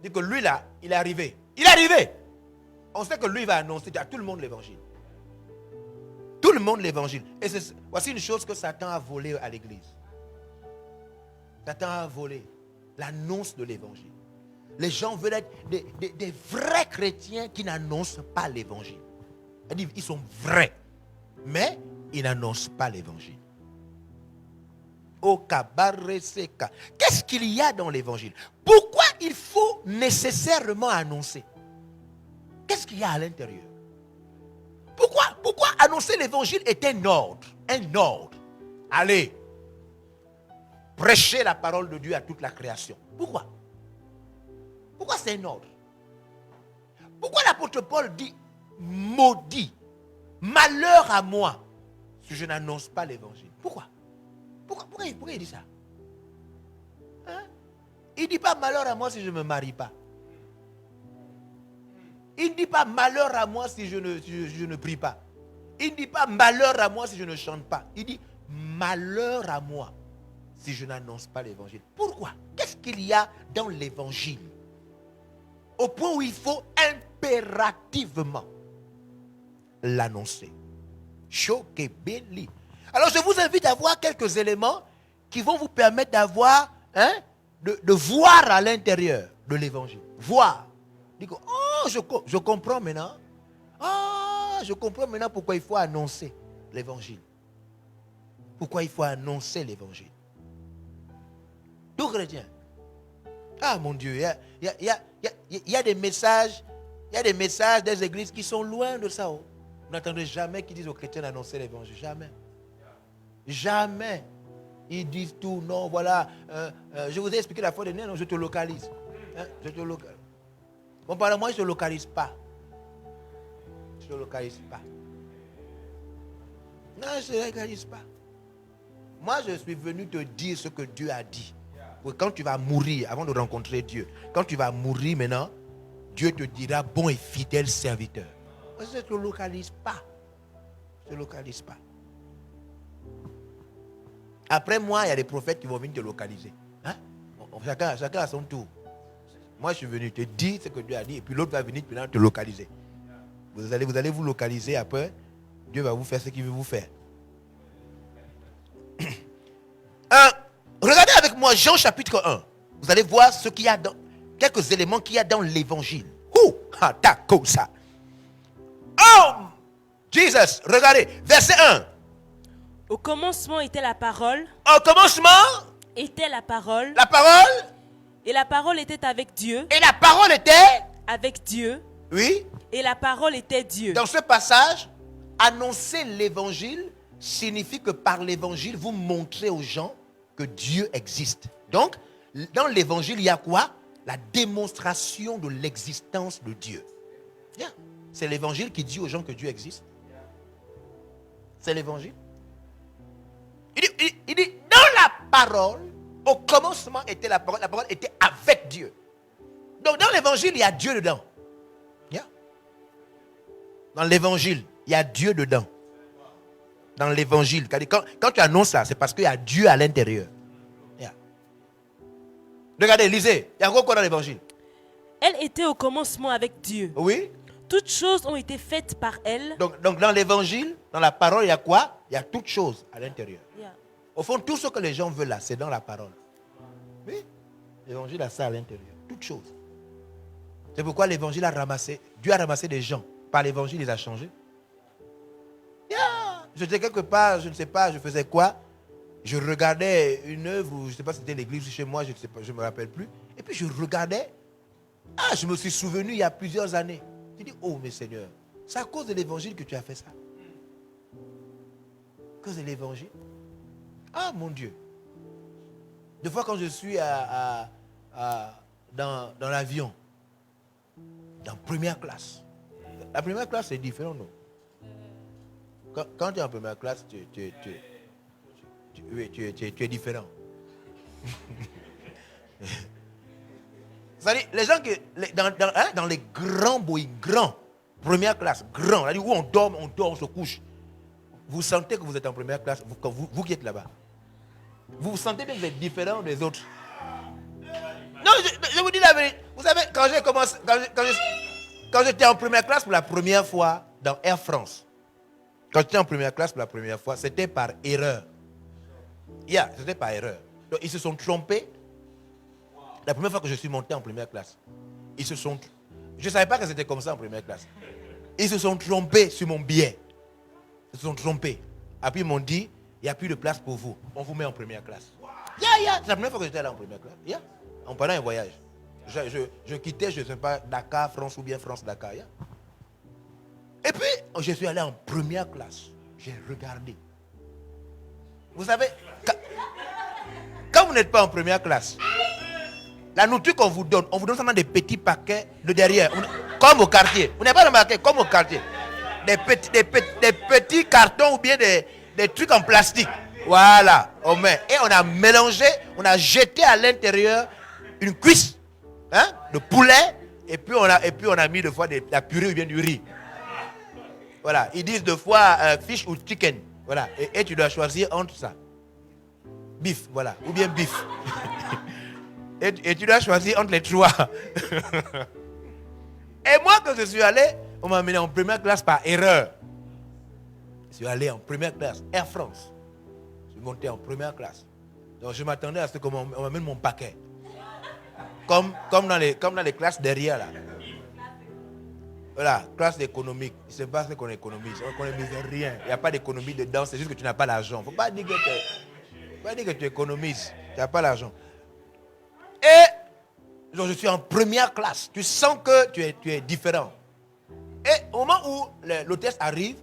Dit que lui là, il est arrivé. Il est arrivé. On sait que lui va annoncer à tout le monde l'évangile. Tout le monde l'évangile. Et voici une chose que Satan a volé à l'église. Satan a volé l'annonce de l'évangile. Les gens veulent être des vrais chrétiens qui n'annoncent pas l'évangile. Ils sont vrais, mais ils n'annoncent pas l'évangile. Qu'est-ce qu'il y a dans l'évangile? Pourquoi il faut nécessairement annoncer? Qu'est-ce qu'il y a à l'intérieur? Pourquoi annoncer l'évangile est un ordre? Un ordre. Allez, prêcher la parole de Dieu à toute la création. Pourquoi? Pourquoi c'est un ordre? Pourquoi l'apôtre Paul dit maudit, malheur à moi si je n'annonce pas l'évangile? Pourquoi il dit ça? Il ne dit pas malheur à moi si je ne me marie pas. Il ne dit pas malheur à moi si je ne prie pas. Il ne dit pas malheur à moi si je ne chante pas. Il dit malheur à moi si je n'annonce pas l'évangile. Pourquoi? Qu'est-ce qu'il y a dans l'évangile? Au point où il faut impérativement l'annoncer. Shokebeli. Alors je vous invite à voir quelques éléments qui vont vous permettre d'avoir, de voir à l'intérieur de l'évangile. Voir. Dites, oh, je comprends maintenant. Ah, je comprends maintenant pourquoi il faut annoncer l'évangile. Pourquoi il faut annoncer l'évangile. Tout chrétien. Ah mon Dieu, il y a des messages, des églises qui sont loin de ça. Oh. Vous n'entendrez jamais qu'ils disent aux chrétiens d'annoncer l'évangile. Jamais. Jamais. Ils disent tout. Non, voilà. Je vous ai expliqué la fois dernière, non, je te localise. Je te localise. Bon, par moi, je ne te localise pas. Je ne te localise pas. Non, je ne te localise pas. Moi, je suis venu te dire ce que Dieu a dit. Quand tu vas mourir, avant de rencontrer Dieu, quand tu vas mourir maintenant, Dieu te dira, bon et fidèle serviteur. Je ne te localise pas. Je ne te localise pas. Après moi, il y a des prophètes qui vont venir te localiser. Hein? Chacun à son tour. Moi, je suis venu te dire ce que Dieu a dit, et puis l'autre va venir te localiser. Vous allez vous localiser après. Dieu va vous faire ce qu'il veut vous faire. Regardez avec moi Jean chapitre 1. Vous allez voir ce qu'il y a dans, quelques éléments qu'il y a dans l'évangile. Ça. Oh, Jesus, regardez, verset 1. Au commencement était la parole. Au commencement était la parole. La parole. Et la parole était avec Dieu. Et la parole était avec Dieu. Oui. Et la parole était Dieu. Dans ce passage, annoncer l'évangile signifie que par l'évangile, vous montrez aux gens que Dieu existe. Donc, dans l'évangile, il y a quoi? La démonstration de l'existence de Dieu. Yeah. C'est l'évangile qui dit aux gens que Dieu existe. C'est l'évangile. Il dit, dans la parole, au commencement était la parole était avec Dieu. Donc, dans l'évangile, il y a Dieu dedans. Yeah. Dans l'évangile, il y a Dieu dedans. Dans l'évangile. Quand tu annonces ça, c'est parce qu'il y a Dieu à l'intérieur. Yeah. Regardez, lisez. Il y a encore quoi dans l'évangile? Elle était au commencement avec Dieu. Oui. Toutes choses ont été faites par elle. Donc dans l'évangile, dans la parole, il y a quoi? Il y a toutes choses à l'intérieur. Yeah. Au fond, tout ce que les gens veulent là, c'est dans la parole. Oui. L'évangile a ça à l'intérieur. Toutes choses. C'est pourquoi l'évangile a ramassé. Dieu a ramassé des gens. Par l'évangile, il les a changés. Yeah. J'étais quelque part, je ne sais pas, je faisais quoi. Je regardais une œuvre, je ne sais pas si c'était l'église chez moi, je ne sais pas, je ne me rappelle plus. Et puis je regardais. Ah, je me suis souvenu il y a plusieurs années. Je dis, oh mes seigneurs, c'est à cause de l'évangile que tu as fait ça. À cause de l'évangile. Ah mon Dieu. Des fois quand je suis dans l'avion, dans première classe. La première classe c'est différent, non? Quand tu es en première classe, tu es différent. C'est-à-dire, les gens qui, dans les grands Boeing, grands, première classe, grand, c'est-à-dire où on dort, on se couche. Vous sentez que vous êtes en première classe, vous qui êtes là-bas. Vous vous sentez bien que vous êtes différent des autres. Non, je vous dis la vérité. Vous savez, quand j'ai commencé, quand j'étais en première classe pour la première fois dans Air France, quand j'étais en première classe pour la première fois, c'était par erreur. Yeah, c'était par erreur. Donc, ils se sont trompés. La première fois que je suis monté en première classe, je ne savais pas que c'était comme ça en première classe. Ils se sont trompés sur mon billet. Ils se sont trompés. Après, ils m'ont dit, il n'y a plus de place pour vous. On vous met en première classe. Yeah. C'est la première fois que j'étais là en première classe. Yeah. Pendant un voyage. Je quittais, je ne sais pas, Dakar, France ou bien France-Dakar. Yeah. Et puis, je suis allé en première classe. J'ai regardé. Vous savez, quand vous n'êtes pas en première classe, la nourriture qu'on vous donne, on vous donne seulement des petits paquets de derrière. Comme au quartier. Vous n'avez pas remarqué, comme au quartier. Des petits cartons ou bien des trucs en plastique. Voilà, on met. Et on a mélangé, on a jeté à l'intérieur une cuisse de poulet. Et puis on a mis deux fois de la purée ou bien du riz. Voilà, ils disent deux fois fish ou chicken. Voilà, et tu dois choisir entre ça. Bif, voilà, ou bien bif. Et tu dois choisir entre les trois. Et moi, quand je suis allé, on m'a amené en première classe par erreur. Je suis allé en première classe, Air France. Je suis monté en première classe. Donc je m'attendais à ce qu'on m'amène mon paquet. Comme dans les classes derrière là. Voilà, classe économique. Il ne sait pas ce qu'on économise. On n'économise rien. Il n'y a pas d'économie dedans, c'est juste que tu n'as pas l'argent. Il ne faut pas dire que tu économises. Tu n'as pas l'argent. Et donc, je suis en première classe. Tu sens que tu es différent. Et au moment où l'hôtesse arrive,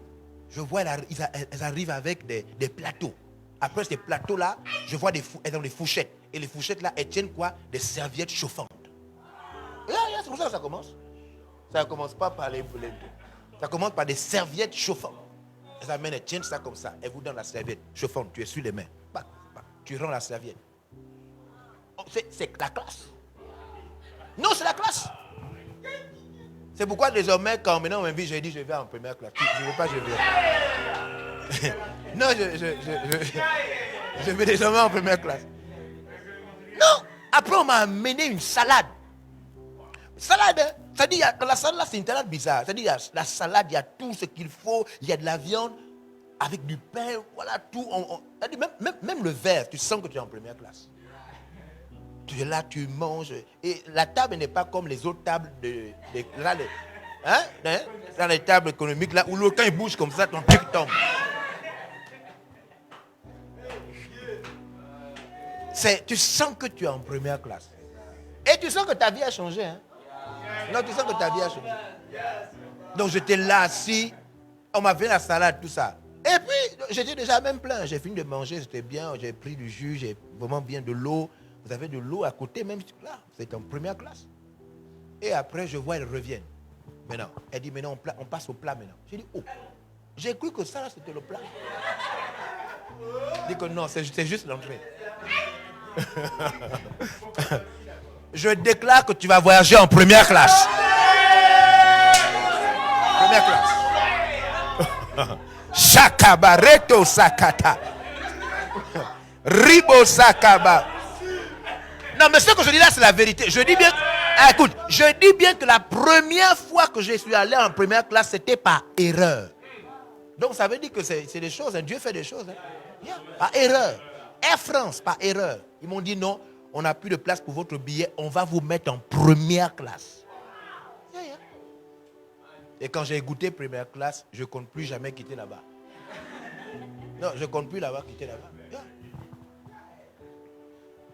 je vois elles arrivent avec des plateaux. Après ces plateaux-là, je vois elles ont des fourchettes. Et les fourchettes-là, elles tiennent quoi? Des serviettes chauffantes. Et là, c'est comme ça que ça commence. Ça ne commence pas par les ça commence par des serviettes chauffantes. Elles amènent, elles tiennent ça comme ça. Elles vous donnent la serviette chauffante. Tu essuies les mains. Tu rends la serviette. C'est la classe. Non, c'est la classe. C'est pourquoi désormais, quand maintenant on m'invite, je dis je vais en première classe. Je ne veux pas, je viens. Non, je vais désormais en première classe. Non, après on m'a amené une salade. Salade, hein? C'est-à-dire, la salade là, c'est une salade bizarre. C'est-à-dire, la salade, il y a tout ce qu'il faut. Il y a de la viande avec du pain, voilà tout. Même le verre, tu sens que tu es en première classe. Tu es là, tu manges. Et la table n'est pas comme les autres tables dans les tables économiques, là où l'autre, quand il bouge comme ça, ton truc tombe. Tu sens que tu es en première classe. Et tu sens que ta vie a changé. Hein? Non, tu sens que ta vie a changé. Donc j'étais là assis. On m'a fait la salade, tout ça. Et puis, j'étais déjà même plein. J'ai fini de manger, c'était bien. J'ai pris du jus, j'ai vraiment bien de l'eau. Vous avez de l'eau à côté, même là. C'est en première classe. Et après, je vois, elles reviennent. Maintenant, elle dit, maintenant, on passe au plat maintenant. J'ai dit, oh, j'ai cru que ça, là, c'était le plat. Je dis que non, c'est juste l'entrée. Je déclare que tu vas voyager en première classe. Première classe. Shakabareto sakata. Ribo sakaba. Non, mais ce que je dis là, c'est la vérité. Je dis bien, écoute, je dis bien que la première fois que je suis allé en première classe, c'était par erreur. Donc ça veut dire que c'est des choses, hein. Dieu fait des choses. Hein. Yeah. Par erreur. Air France, par erreur. Ils m'ont dit non, on n'a plus de place pour votre billet, on va vous mettre en première classe. Yeah, yeah. Et quand j'ai goûté première classe, je ne compte plus jamais quitter là-bas. Non, je ne compte plus là-bas, quitter là-bas. Yeah.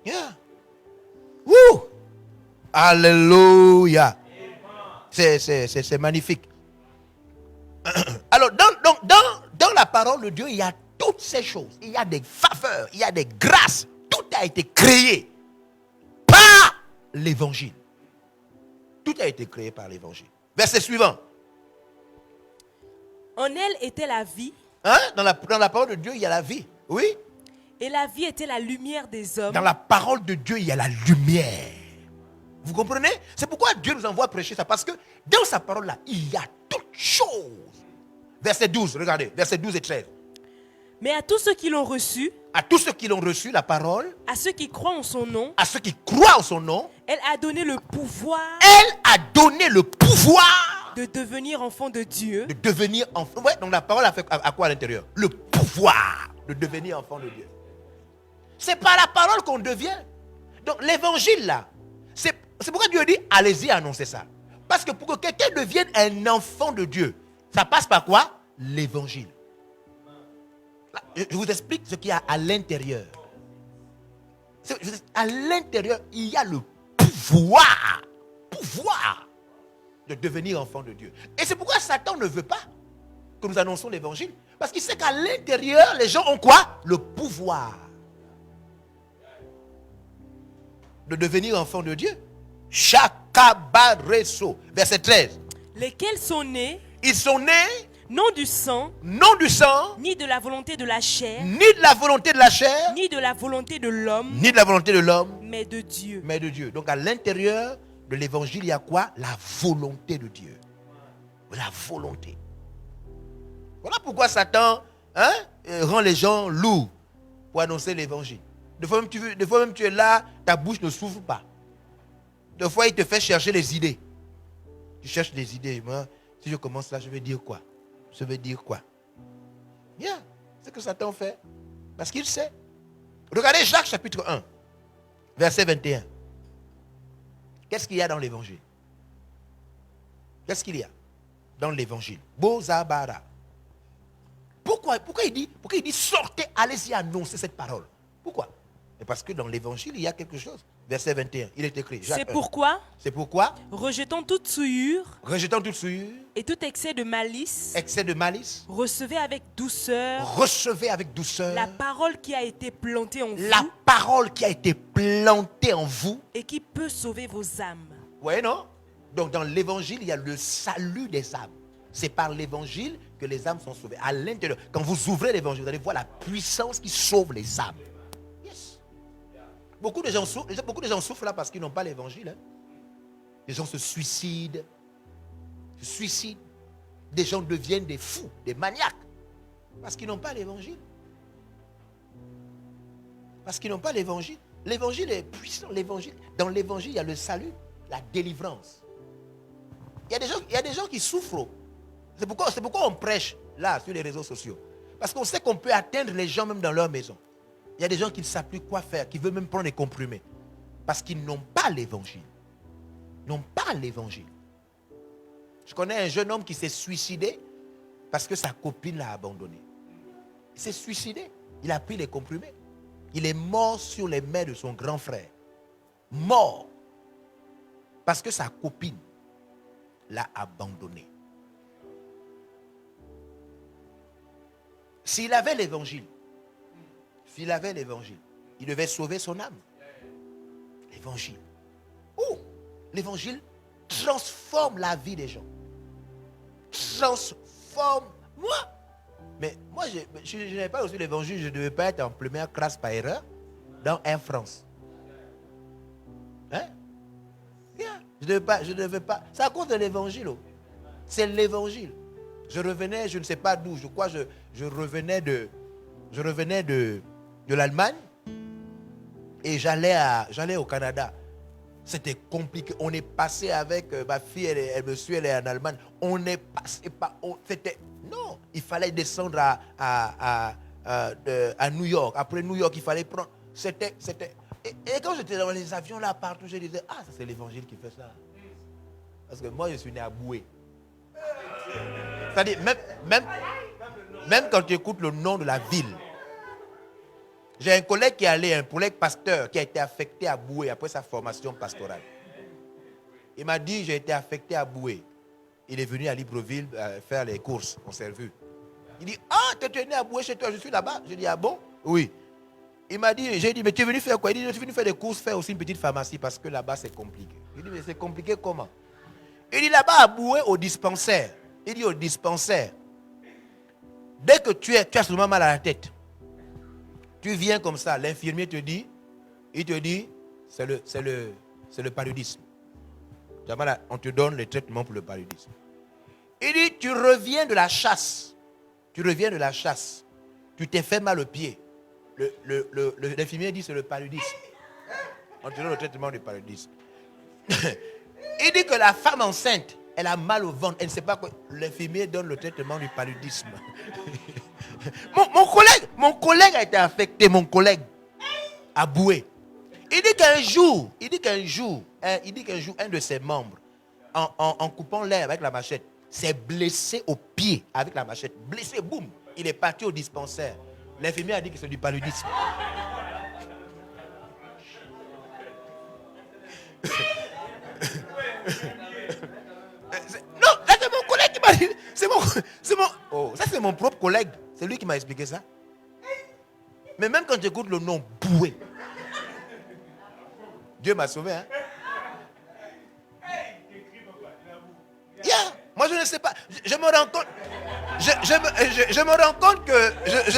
Yeah. Wouh! Alléluia! C'est magnifique. Alors, dans la parole de Dieu, il y a toutes ces choses. Il y a des faveurs, il y a des grâces. Tout a été créé par l'évangile. Tout a été créé par l'évangile. Verset suivant. En elle était la vie. Hein? Dans la parole de Dieu, il y a la vie. Oui? Et la vie était la lumière des hommes. Dans la parole de Dieu, il y a la lumière. Vous comprenez? C'est pourquoi Dieu nous envoie prêcher ça. Parce que dans sa parole-là, il y a toutes choses. Verset 12, regardez. Verset 12 et 13. Mais à tous ceux qui l'ont reçu, à tous ceux qui l'ont reçu, la parole, à ceux qui croient en son nom, à ceux qui croient en son nom, elle a donné le pouvoir, de devenir enfant de Dieu. De devenir enfant. Ouais, donc la parole a fait à quoi à l'intérieur? Le pouvoir de devenir enfant de Dieu. C'est par la parole qu'on devient. Donc l'évangile là, c'est pourquoi Dieu dit allez-y annoncer ça. Parce que pour que quelqu'un devienne un enfant de Dieu, ça passe par quoi? L'évangile. Je vous explique ce qu'il y a à l'intérieur. À l'intérieur, il y a le pouvoir de devenir enfant de Dieu. Et c'est pourquoi Satan ne veut pas que nous annonçons l'évangile. Parce qu'il sait qu'à l'intérieur, les gens ont quoi? Le pouvoir de devenir enfant de Dieu. Chakabareso. Verset 13. Lesquels sont nés. Ils sont nés. Non du sang, ni de la volonté de la chair, ni de la volonté de la chair, ni de la volonté de l'homme, mais de Dieu. Mais de Dieu. Donc à l'intérieur de l'évangile, il y a quoi? La volonté de Dieu. La volonté. Voilà pourquoi Satan rend les gens lourds pour annoncer l'évangile. Des fois même tu es là, ta bouche ne s'ouvre pas. Des fois il te fait chercher les idées. Tu cherches des idées. Moi, si je commence là, je vais dire quoi? Je vais dire quoi? ce que Satan fait. Parce qu'il sait. Regardez Jacques chapitre 1, verset 21. Qu'est-ce qu'il y a dans l'évangile? Qu'est-ce qu'il y a dans l'évangile? Bozabara. Pourquoi il dit sortez, allez-y annoncer cette parole? Pourquoi? Et parce que dans l'évangile, il y a quelque chose. Verset 21, il est écrit. C'est pourquoi, rejetant toute souillure et tout excès de malice, recevez avec douceur la parole qui a été plantée en vous, et qui peut sauver vos âmes. Vous voyez, non? Donc dans l'évangile, il y a le salut des âmes. C'est par l'évangile que les âmes sont sauvées. À l'intérieur, quand vous ouvrez l'évangile, vous allez voir la puissance qui sauve les âmes. Beaucoup de gens souffrent là parce qu'ils n'ont pas l'évangile. Hein. Les gens se suicident. Des gens deviennent des fous, des maniaques. Parce qu'ils n'ont pas l'évangile. L'évangile est puissant. Dans l'évangile, il y a le salut, la délivrance. Il y a des gens qui souffrent. C'est pourquoi on prêche là sur les réseaux sociaux. Parce qu'on sait qu'on peut atteindre les gens même dans leur maison. Il y a des gens qui ne savent plus quoi faire, qui veulent même prendre des comprimés. Parce qu'ils n'ont pas l'évangile. Je connais un jeune homme qui s'est suicidé parce que sa copine l'a abandonné. Il s'est suicidé. Il a pris les comprimés. Il est mort sur les mains de son grand frère. Mort. Parce que sa copine l'a abandonné. S'il avait l'évangile, il devait sauver son âme. L'évangile. L'évangile transforme la vie des gens. Moi. Mais moi, je n'avais pas reçu l'évangile, je ne devais pas être en première classe par erreur dans Air France. Hein? Je ne devais pas. C'est à cause de l'évangile. C'est l'évangile. Je revenais, je ne sais pas d'où, je crois je revenais de l'Allemagne et j'allais au Canada. C'était compliqué. On est passé avec ma fille, elle est en Allemagne. On est passé par... Non, il fallait descendre à New York. Après New York, il fallait prendre... C'était... Et quand j'étais dans les avions là partout, je disais, ça c'est l'évangile qui fait ça. Parce que moi, je suis né à Boué. C'est-à-dire, même quand tu écoutes le nom de la ville, j'ai un collègue qui est allé, un collègue pasteur qui a été affecté à Boué après sa formation pastorale. Il m'a dit, j'ai été affecté à Boué. Il est venu à Libreville faire les courses, on s'est vu. Il dit, tu es né à Boué chez toi, je suis là-bas. Je dis, ah bon? Oui. Il m'a dit, j'ai dit, mais tu es venu faire quoi? Il dit, je suis venu faire des courses, faire aussi une petite pharmacie parce que là-bas c'est compliqué. Il dit, mais c'est compliqué comment? Il dit, là-bas à Boué, au dispensaire. Il dit, au dispensaire, dès que tu as seulement mal à la tête, tu viens comme ça, l'infirmier te dit, c'est le paludisme. On te donne le traitement pour le paludisme. Il dit, tu reviens de la chasse. Tu t'es fait mal au pied. L'infirmier dit, c'est le paludisme. On te donne le traitement du paludisme. Il dit que la femme enceinte, elle a mal au ventre. Elle ne sait pas quoi. L'infirmier donne le traitement du paludisme. Mon collègue a été affecté, à Boué. Il dit qu'un jour, un de ses membres, en coupant l'air avec la machette, s'est blessé au pied avec la machette. Blessé, boum. Il est parti au dispensaire. L'infirmier a dit que c'est du paludisme. Non, ça c'est mon collègue qui m'a dit. Ça c'est mon propre collègue. C'est lui qui m'a expliqué ça. Mais même quand j'écoute le nom Boué, Dieu m'a sauvé. Hein? Moi je ne sais pas. Je me rends compte. Je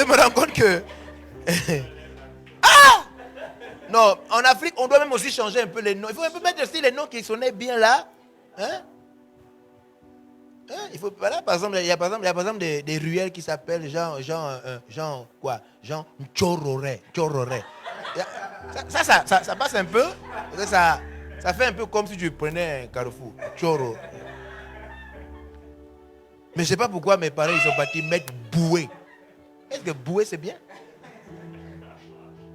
me rends compte que. Non, en Afrique, on doit même aussi changer un peu les noms. Il faut un peu mettre aussi les noms qui sonnaient bien là. Hein? Il faut, voilà, par exemple, il y a par exemple des ruelles qui s'appellent Jean Tchororé. Ça passe un peu. Ça fait un peu comme si tu prenais un carrefour. Tchoro. Mais je ne sais pas pourquoi mes parents ils sont partis mettre Boué. Est-ce que bouer, c'est bien?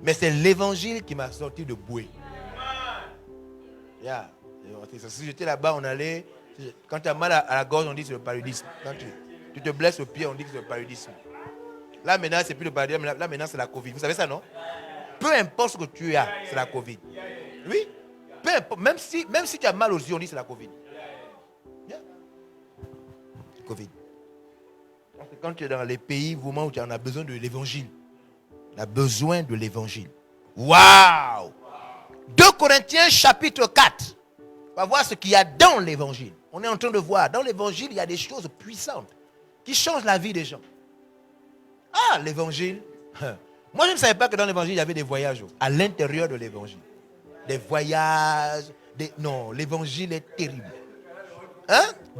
Mais c'est l'évangile qui m'a sorti de bouer. Yeah. Si j'étais là-bas, on allait... Quand tu as mal à la gorge, on dit que c'est le paludisme. Quand tu te blesses au pied, on dit que c'est le paludisme. Là, maintenant, c'est plus le paludisme. Là, maintenant, c'est la Covid. Vous savez ça, non? Peu importe ce que tu as, c'est la Covid. Oui? Peu importe. Même si tu as mal aux yeux, on dit que c'est la Covid. Yeah. Covid. Parce que quand tu es dans les pays vraiment où tu en as besoin de l'évangile, on a besoin de l'évangile. Waouh! 2 Corinthiens chapitre 4. On va voir ce qu'il y a dans l'évangile. On est en train de voir, dans l'évangile, il y a des choses puissantes qui changent la vie des gens. Ah, l'évangile. Moi, je ne savais pas que dans l'évangile, il y avait des voyages à l'intérieur de l'évangile. Des voyages. Non, l'évangile est terrible.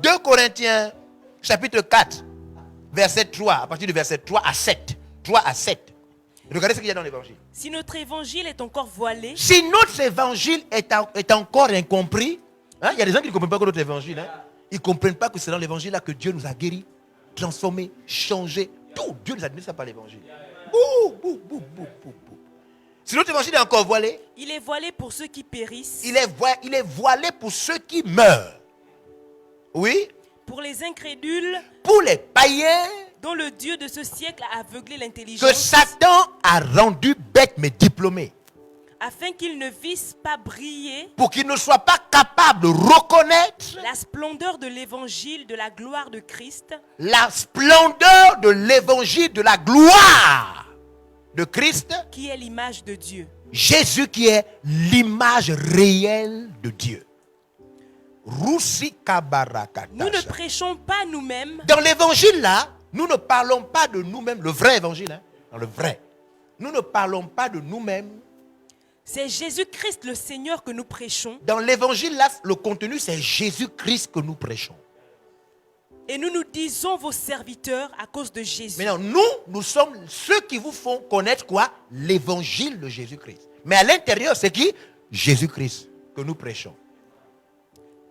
2 Corinthiens chapitre 4, verset 3, à partir du verset 3 à 7. 3 à 7. Regardez ce qu'il y a dans l'évangile. Si notre évangile est encore voilé, Si notre évangile est encore incompris, il y a des gens qui ne comprennent pas notre évangile. Ils ne comprennent pas que c'est dans l'évangile là que Dieu nous a guéris, transformés, changés. Tout. Dieu nous a donné ça par l'évangile. Si notre évangile est encore voilé, il est voilé pour ceux qui périssent, il est voilé pour ceux qui meurent. Oui. pour les incrédules, Pour les païens, dont le Dieu de ce siècle a aveuglé que l'intelligence, Satan a rendu bête mais diplômé. afin qu'ils ne vissent pas briller Pour qu'ils ne soient pas capables de reconnaître la splendeur de l'évangile de la gloire de Christ, la splendeur de l'évangile de la gloire de Christ, qui est l'image de Dieu. Jésus qui est l'image réelle de Dieu. Nous ne prêchons pas nous-mêmes, Dans l'évangile là, nous ne parlons pas de nous-mêmes, le vrai évangile, dans le vrai. Nous ne parlons pas de nous-mêmes. c'est Jésus-Christ le Seigneur que nous prêchons, Dans l'évangile là, le contenu c'est Jésus-Christ que nous prêchons. et nous nous disons vos serviteurs à cause de Jésus. Maintenant, nous sommes ceux qui vous font connaître quoi? L'évangile de Jésus-Christ. Mais à l'intérieur, c'est qui? Jésus-Christ que nous prêchons.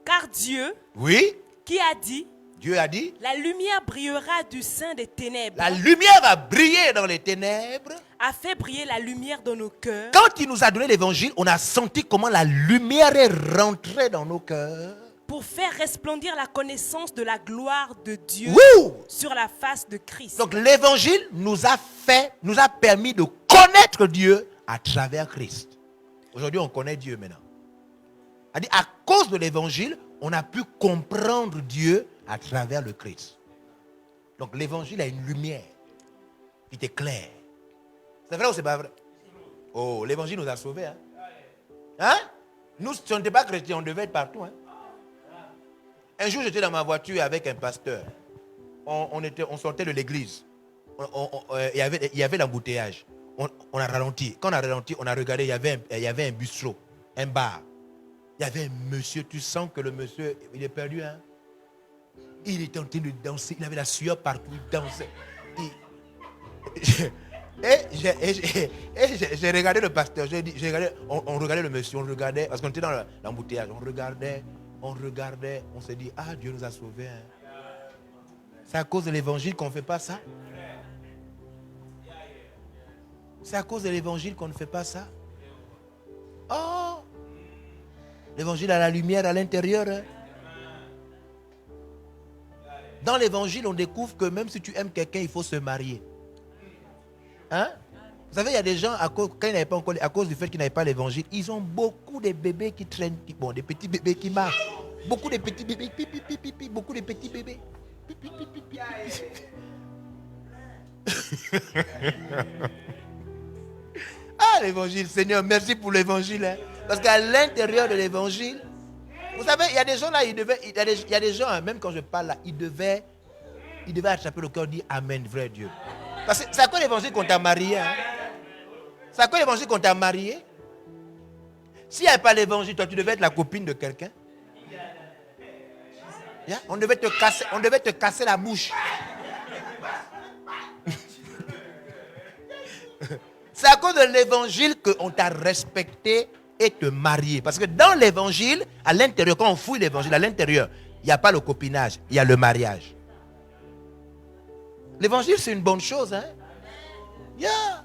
Car Dieu, Oui, qui a dit, Dieu a dit, la lumière brillera du sein des ténèbres, la lumière a brillé dans les ténèbres. a fait briller la lumière dans nos cœurs, Quand il nous a donné l'évangile, on a senti comment la lumière est rentrée dans nos cœurs. pour faire resplendir la connaissance de la gloire de Dieu Wouh! sur la face de Christ. Donc l'évangile nous a permis de connaître Dieu à travers Christ. Aujourd'hui, on connaît Dieu maintenant. À cause de l'évangile, on a pu comprendre Dieu à travers le Christ. Donc l'évangile a une lumière qui t'éclaire. C'est vrai ou c'est pas vrai? Oh, l'évangile nous a sauvés. Nous, si on n'était pas chrétiens, on devait être partout. Un jour, j'étais dans ma voiture avec un pasteur. On sortait de l'église. Il y avait l'embouteillage. On a ralenti. Quand on a ralenti, on a regardé, il y avait un bistrot, un bar. Il y avait un monsieur, tu sens que le monsieur, il est perdu. Il était en train de danser, il avait la sueur partout, il dansait. J'ai regardé le pasteur, on regardait le monsieur, on regardait, parce qu'on était dans l'embouteillage, on regardait, on s'est dit, ah, Dieu nous a sauvés. C'est à cause de l'évangile qu'on ne fait pas ça. C'est à cause de l'évangile qu'on ne fait pas ça. Oh! L'évangile a la lumière à l'intérieur. Dans l'évangile, on découvre que même si tu aimes quelqu'un, il faut se marier. Vous savez, il y a des gens, quand ils n'avaient pas encore, à cause du fait qu'ils n'avaient pas l'évangile, ils ont beaucoup de bébés qui traînent, des petits bébés qui marchent. Beaucoup de petits bébés, beaucoup de petits bébés. Ah, l'évangile, Seigneur, merci pour l'évangile. Parce qu'à l'intérieur de l'évangile, vous savez, il y a des gens là, il y a des gens, même quand je parle là, ils devaient attraper le cœur et dire Amen, vrai Dieu. Parce que c'est à quoi l'évangile qu'on t'a marié? C'est à quoi l'évangile qu'on t'a marié? S'il n'y avait pas l'évangile, toi, tu devais être la copine de quelqu'un. On devait te casser la bouche. C'est à cause de l'évangile qu'on t'a respecté et te marié. Parce que dans l'évangile, à l'intérieur, quand on fouille l'évangile, à l'intérieur, il n'y a pas le copinage, il y a le mariage. L'évangile, c'est une bonne chose. Yeah.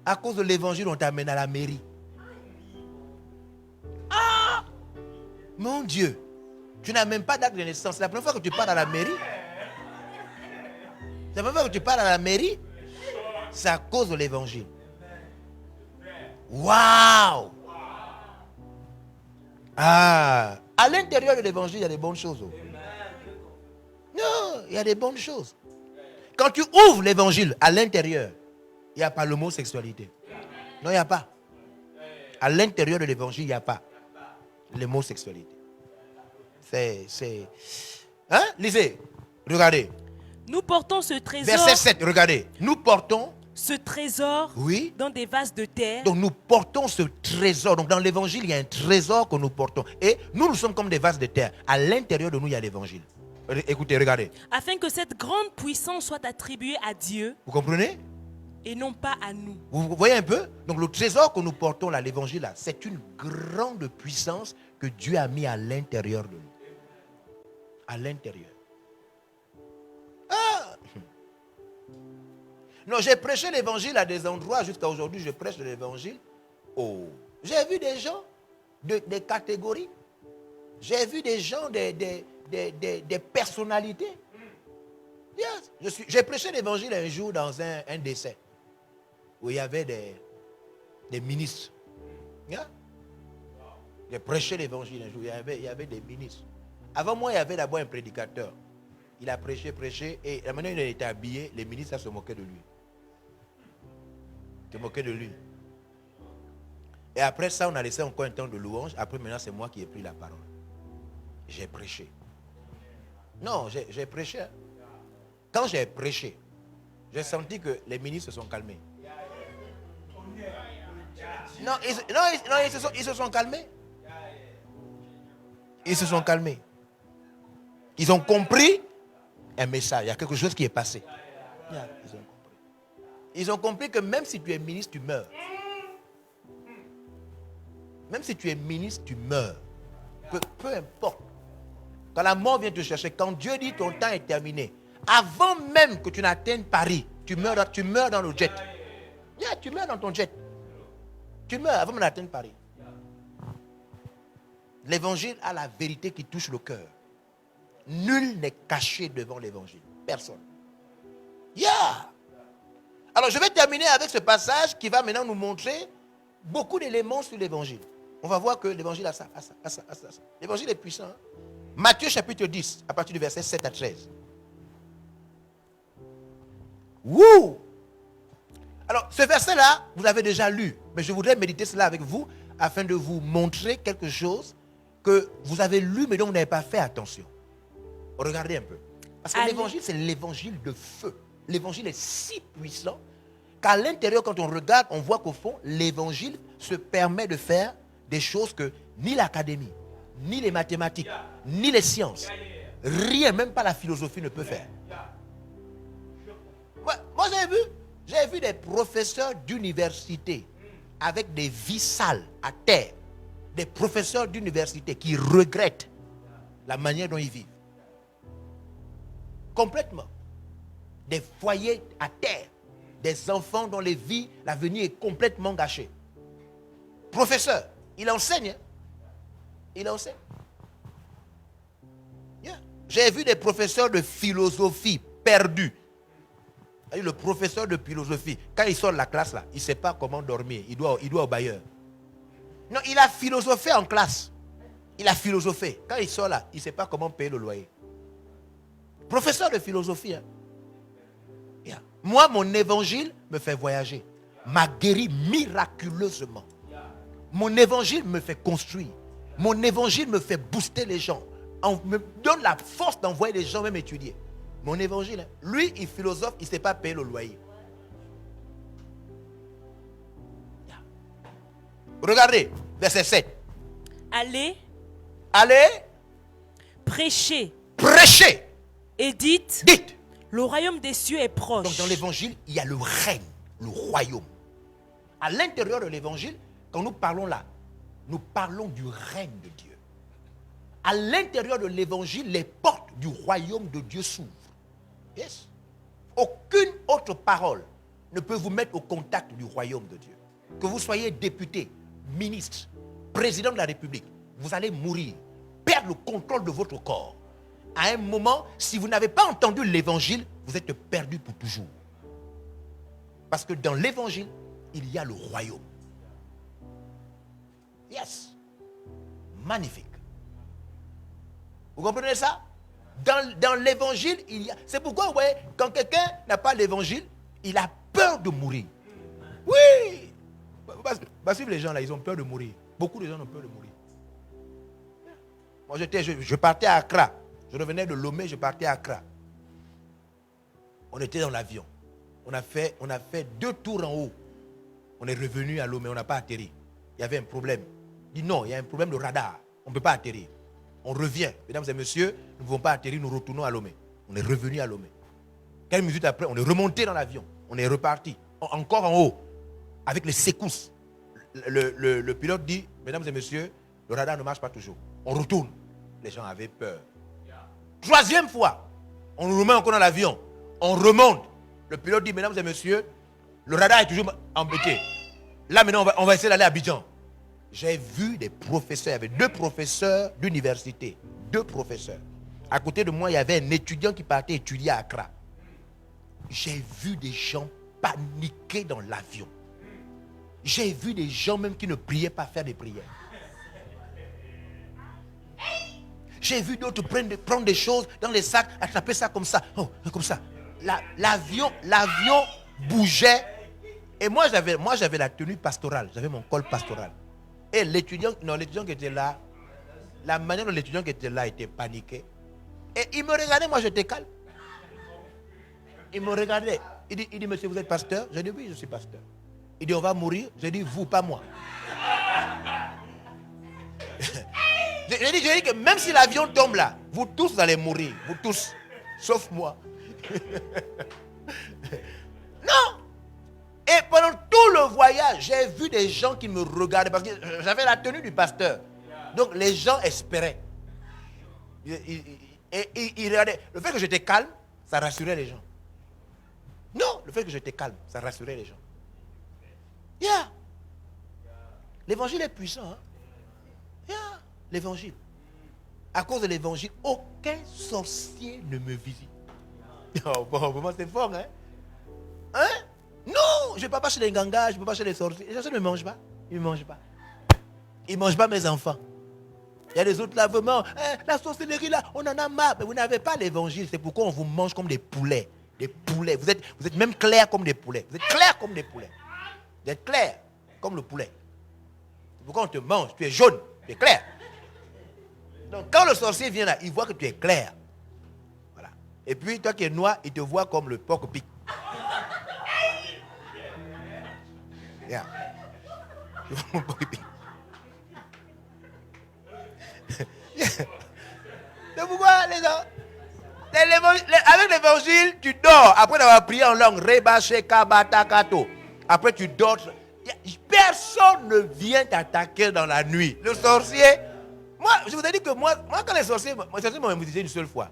À cause de l'évangile, on t'amène à la mairie. Ah! Mon Dieu. Tu n'as même pas d'acte de naissance. C'est la première fois que tu pars à la mairie. C'est la première fois que tu pars à la mairie. C'est à cause de l'évangile. Waouh! Ah! À l'intérieur de l'évangile, il y a des bonnes choses. Oh. Non, il y a des bonnes choses. Quand tu ouvres l'évangile à l'intérieur, il n'y a pas l'homosexualité. Non, il n'y a pas. À l'intérieur de l'évangile, il n'y a pas l'homosexualité. C'est... Hein? Lisez. Regardez. Nous portons ce trésor. Verset 7, regardez. Nous portons Ce trésor oui. dans des vases de terre. Donc nous portons ce trésor. Donc dans l'évangile, il y a un trésor que nous portons. Et nous sommes comme des vases de terre. À l'intérieur de nous, il y a l'évangile. Écoutez, regardez. Afin que cette grande puissance soit attribuée à Dieu. Vous comprenez? Et non pas à nous. Vous voyez un peu? Donc le trésor que nous portons là, l'évangile là, c'est une grande puissance que Dieu a mis à l'intérieur de nous. À l'intérieur. Ah! Non, j'ai prêché l'évangile à des endroits, jusqu'à aujourd'hui, je prêche l'évangile. Oh, j'ai vu des gens des catégories. J'ai vu des gens, des personnalités. Yes. J'ai prêché l'évangile un jour dans un décès où il y avait des ministres. Yeah. J'ai prêché l'évangile un jour, il y avait des ministres. Avant moi, il y avait d'abord un prédicateur. Il a prêché, et la manière dont il était habillé, les ministres se moquaient de lui. Se moquaient de lui. Et après ça, on a laissé encore un temps de louange. Après, maintenant, c'est moi qui ai pris la parole. J'ai prêché. Non, j'ai prêché. Quand j'ai prêché, j'ai senti que les ministres se sont calmés. Non, ils se sont calmés. Ils se sont calmés. Ils ont compris un message. Il y a quelque chose qui est passé. Ils ont compris que même si tu es ministre, tu meurs. Même si tu es ministre, tu meurs. Peu importe. Quand la mort vient te chercher, quand Dieu dit ton temps est terminé, avant même que tu n'atteignes Paris, tu meurs dans le jet. Yeah, tu meurs dans ton jet. Tu meurs avant même d'atteindre Paris. L'évangile a la vérité qui touche le cœur. Nul n'est caché devant l'évangile. Personne. Yeah. Alors je vais terminer avec ce passage qui va maintenant nous montrer beaucoup d'éléments sur l'évangile. On va voir que l'évangile a ça. L'évangile est puissant. Hein? Matthieu chapitre 10, à partir du verset 7 à 13. Wouh! Alors, ce verset-là, vous l'avez déjà lu. Mais je voudrais méditer cela avec vous afin de vous montrer quelque chose que vous avez lu mais dont vous n'avez pas fait attention. Regardez un peu. Parce que l'évangile, c'est l'évangile de feu. L'évangile est si puissant qu'à l'intérieur, quand on regarde, on voit qu'au fond, l'évangile se permet de faire des choses que ni l'académie, ni les mathématiques, ni les sciences, rien, même pas la philosophie ne peut faire. Moi, j'ai vu des professeurs d'université avec des vies sales à terre, des professeurs d'université qui regrettent la manière dont ils vivent. Complètement. Des foyers à terre, des enfants dont les vies, l'avenir est complètement gâché. Professeur, il enseigne. Il enseigne. Yeah. J'ai vu des professeurs de philosophie perdus. Le professeur de philosophie, quand il sort de la classe là, il ne sait pas comment dormir. Il doit au bailleur. Non, il a philosophé en classe. Il a philosophé. Quand il sort là, il ne sait pas comment payer le loyer. Professeur de philosophie. Hein. Yeah. Moi, mon évangile me fait voyager. M'a guéri miraculeusement. Mon évangile me fait construire. Mon évangile me fait booster les gens. On me donne la force d'envoyer les gens même étudier. Mon évangile, hein. Lui, il philosophe, il ne sait pas payer le loyer. Yeah. Regardez, verset 7. Allez, prêchez, et dites, le royaume des cieux est proche. Donc dans l'évangile, il y a le règne, le royaume. À l'intérieur de l'évangile, quand nous parlons là, nous parlons du règne de Dieu. À l'intérieur de l'évangile, les portes du royaume de Dieu s'ouvrent. Yes. Aucune autre parole ne peut vous mettre au contact du royaume de Dieu. Que vous soyez député, ministre, président de la République, vous allez mourir, perdre le contrôle de votre corps. À un moment, si vous n'avez pas entendu l'évangile, vous êtes perdu pour toujours. Parce que dans l'évangile, il y a le royaume. Yes. Magnifique. Vous comprenez ça? Dans l'évangile, il y a... C'est pourquoi, vous voyez, quand quelqu'un n'a pas l'évangile, il a peur de mourir. Oui. Parce que les gens là, ils ont peur de mourir. Beaucoup de gens ont peur de mourir. Moi, je partais à Accra. Je revenais de Lomé, je partais à Accra. On était dans l'avion. On a fait 2 tours en haut. On est revenu à Lomé, on n'a pas atterri. Il y avait un problème. Il dit non, il y a un problème de radar. On ne peut pas atterrir. On revient. Mesdames et messieurs, nous ne pouvons pas atterrir, nous retournons à Lomé. On est revenu à Lomé. Quelques minutes après, on est remonté dans l'avion. On est reparti. Encore en haut. Avec les secousses. Le pilote dit, mesdames et messieurs, le radar ne marche pas toujours. On retourne. Les gens avaient peur. 3e fois, on nous remet encore dans l'avion. On remonte. Le pilote dit, mesdames et messieurs, le radar est toujours embêté. Là maintenant, on va essayer d'aller à Abidjan. J'ai vu des professeurs, il y avait 2 professeurs d'université. 2 professeurs. À côté de moi, il y avait un étudiant qui partait étudier à Accra. J'ai vu des gens paniquer dans l'avion. J'ai vu des gens même qui ne priaient pas faire des prières. J'ai vu d'autres prendre des choses dans les sacs, attraper ça comme ça. Oh, comme ça. L'avion bougeait. Et moi, j'avais la tenue pastorale. J'avais mon col pastoral. Et l'étudiant qui était là, la manière dont l'étudiant qui était là était paniqué. Et il me regardait, moi j'étais calme. Il me regardait. Il dit, monsieur, vous êtes pasteur? J'ai dit, oui, je suis pasteur. Il dit, on va mourir? J'ai dit, vous, pas moi. J'ai dit que même si l'avion tombe là, vous tous allez mourir. Vous tous. Sauf moi. Non. Et pendant tout le voyage, j'ai vu des gens qui me regardaient parce que j'avais la tenue du pasteur. Donc les gens espéraient. Et ils regardaient. Le fait que j'étais calme, ça rassurait les gens. Non, le fait que j'étais calme, ça rassurait les gens. Yeah. L'évangile est puissant. Hein? Yeah. L'évangile. À cause de l'évangile, aucun sorcier ne me visite. Oh, bon, c'est fort, hein? Hein? Non, je ne vais pas chez les gangas, je ne vais pas chez les sorciers. Les sorciers ne mangent pas. Ils ne mangent pas. Ils ne mangent pas mes enfants. Il y a des autres là, vraiment, la sorcellerie là, on en a marre. Mais vous n'avez pas l'évangile, c'est pourquoi on vous mange comme des poulets. Des poulets. Vous êtes même clairs comme des poulets. Vous êtes clairs comme des poulets. Vous êtes clairs comme le poulet. C'est pourquoi on te mange, tu es jaune, tu es clair. Donc quand le sorcier vient là, il voit que tu es clair. Voilà. Et puis toi qui es noir, il te voit comme le porc-pic. Yeah. C'est pourquoi les gens, avec l'évangile, tu dors. Après d'avoir prié en langue, après tu dors. Personne ne vient t'attaquer dans la nuit. Le sorcier, moi, je vous ai dit que moi quand les sorciers m'ont visité une seule fois.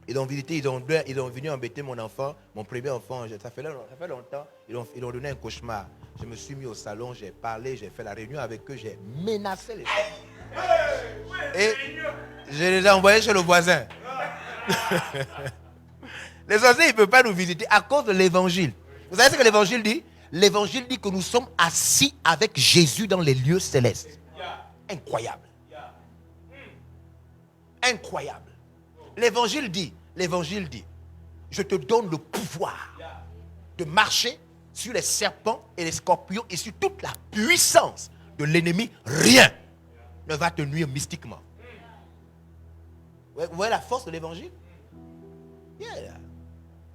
Ils ont visité, ils ont venu embêter mon enfant, mon premier enfant. Ça fait longtemps. Ils ont donné un cauchemar. Je me suis mis au salon, j'ai parlé, j'ai fait la réunion avec eux, j'ai menacé les gens. Et je les ai envoyés chez le voisin. Les sorciers, ils ne peuvent pas nous visiter à cause de l'évangile. Vous savez ce que l'évangile dit? L'évangile dit que nous sommes assis avec Jésus dans les lieux célestes. Incroyable. Incroyable. L'évangile dit, je te donne le pouvoir de marcher sur les serpents et les scorpions et sur toute la puissance de l'ennemi. Rien ne va te nuire mystiquement. Vous voyez la force de l'évangile? Yeah.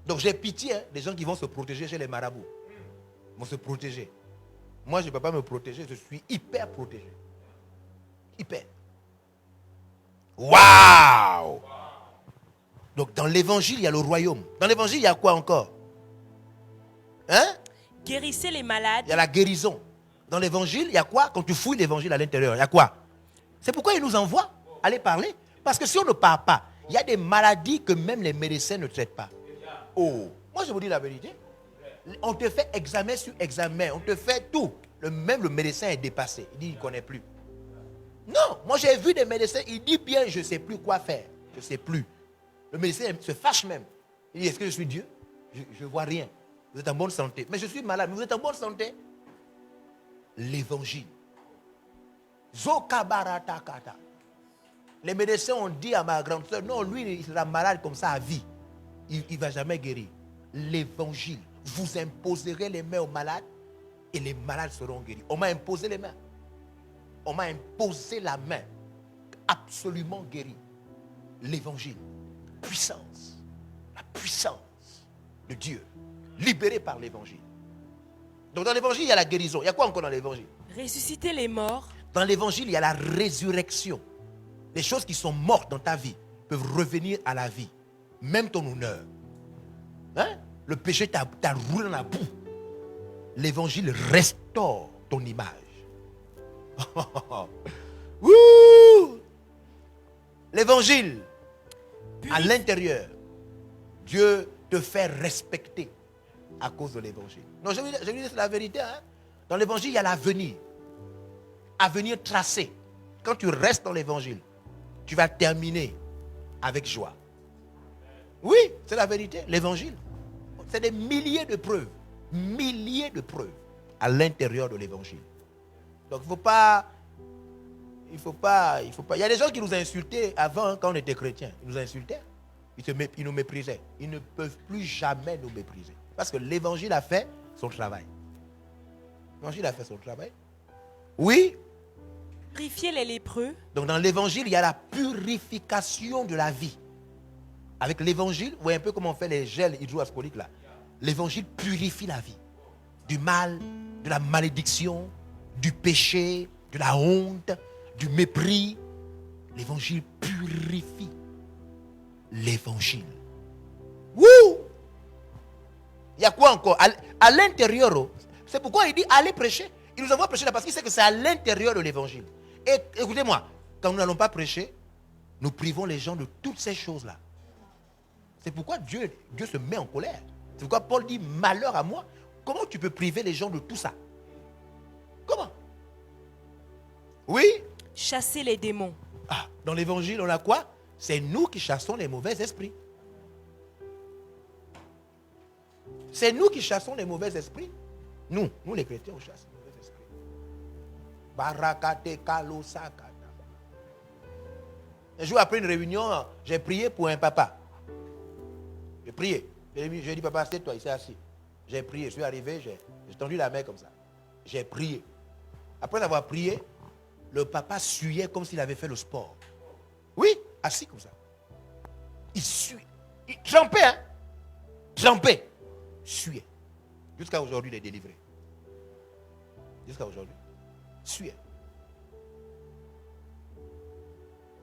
Donc j'ai pitié des gens qui vont se protéger chez les marabouts. Ils vont se protéger. Moi, je ne peux pas me protéger, je suis hyper protégé. Hyper. Waouh! Donc dans l'évangile, il y a le royaume. Dans l'évangile, il y a quoi encore? Hein? Guérissez les malades. Il y a la guérison. Dans l'évangile, il y a quoi? Quand tu fouilles l'évangile à l'intérieur, il y a quoi? C'est pourquoi il nous envoie aller parler. Parce que si on ne parle pas, il y a des maladies que même les médecins ne traitent pas. Oh, moi je vous dis la vérité. On te fait examen sur examen. On te fait tout. Même le médecin est dépassé. Il dit qu'il ne connaît plus. Non, moi j'ai vu des médecins, il dit bien, je ne sais plus quoi faire. Je ne sais plus. Le médecin se fâche même. Il dit, est-ce que je suis Dieu? Je ne vois rien. Vous êtes en bonne santé. Mais je suis malade, mais vous êtes en bonne santé. L'évangile. Zokabaratakata. Les médecins ont dit à ma grande soeur, non, lui, il sera malade comme ça à vie. Il ne va jamais guérir. L'évangile. Vous imposerez les mains aux malades et les malades seront guéris. On m'a imposé les mains. On m'a imposé la main. Absolument guéri. L'évangile. Puissance. La puissance de Dieu. Libéré par l'évangile. Donc dans l'évangile, il y a la guérison. Il y a quoi encore dans l'évangile? Ressusciter les morts. Dans l'évangile, il y a la résurrection. Les choses qui sont mortes dans ta vie peuvent revenir à la vie. Même ton honneur. Hein? Le péché t'a roulé dans la boue. L'évangile restaure ton image. L'évangile, à l'intérieur, Dieu te fait respecter à cause de l'évangile. Non, je vous dis c'est la vérité. Hein? Dans l'évangile, il y a l'avenir. Avenir tracé. Quand tu restes dans l'évangile, tu vas terminer avec joie. Oui, c'est la vérité. L'évangile, c'est des milliers de preuves. Milliers de preuves à l'intérieur de l'évangile. Donc il ne faut pas. Il y a des gens qui nous insultaient avant, hein, quand on était chrétiens. Ils nous insultaient. Ils nous méprisaient. Ils ne peuvent plus jamais nous mépriser. Parce que l'évangile a fait son travail. L'évangile a fait son travail. Oui. Purifier les lépreux. Donc dans l'évangile, il y a la purification de la vie. Avec l'évangile, vous voyez un peu comment on fait les gels hydroalcooliques là. L'évangile purifie la vie. Du mal, de la malédiction, du péché, de la honte, du mépris. L'évangile purifie. L'évangile. Wouh! Il y a quoi encore? À l'intérieur, c'est pourquoi il dit allez prêcher. Il nous envoie prêcher là parce qu'il sait que c'est à l'intérieur de l'évangile. Et écoutez-moi, quand nous n'allons pas prêcher, nous privons les gens de toutes ces choses-là. C'est pourquoi Dieu se met en colère. C'est pourquoi Paul dit malheur à moi. Comment tu peux priver les gens de tout ça? Comment? Oui? Chasser les démons. Ah, dans l'évangile, on a quoi? C'est nous qui chassons les mauvais esprits. C'est nous qui chassons les mauvais esprits. Nous les chrétiens, on chasse les mauvais esprits. Barakate kalosakata. Un jour après une réunion, j'ai prié pour un papa. J'ai prié. J'ai dit, papa, assieds-toi, il s'est assis. J'ai prié, je suis arrivé, j'ai tendu la main comme ça. J'ai prié. Après avoir prié, le papa suyait comme s'il avait fait le sport. Oui, assis comme ça. Il suait. Il trempait, hein. Trempait. Suait. Jusqu'à aujourd'hui, il est délivré. Jusqu'à aujourd'hui. Suait.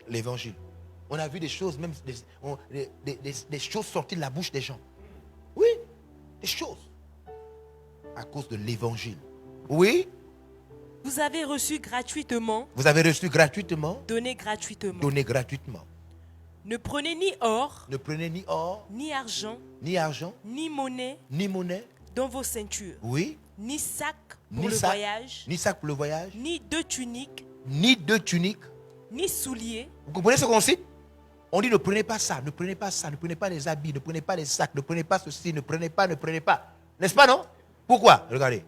L'évangile. On a vu des choses, même des choses sorties de la bouche des gens. Oui, des choses. À cause de l'évangile. Oui. Vous avez reçu gratuitement. Vous avez reçu gratuitement. Donnez gratuitement. Donnez gratuitement. Ne prenez ni or. Ne prenez ni or. Ni argent. Ni argent. Ni monnaie. Ni monnaie. Dans vos ceintures. Oui. Ni sac pour ni le sac, voyage. Ni sac pour le voyage. Ni deux tuniques. Ni deux tuniques. Ni souliers. Vous comprenez ce qu'on cite? On dit ne prenez pas ça, ne prenez pas ça, ne prenez pas les habits, ne prenez pas les sacs, ne prenez pas ceci, ne prenez pas. N'est-ce pas, non? Pourquoi? Regardez.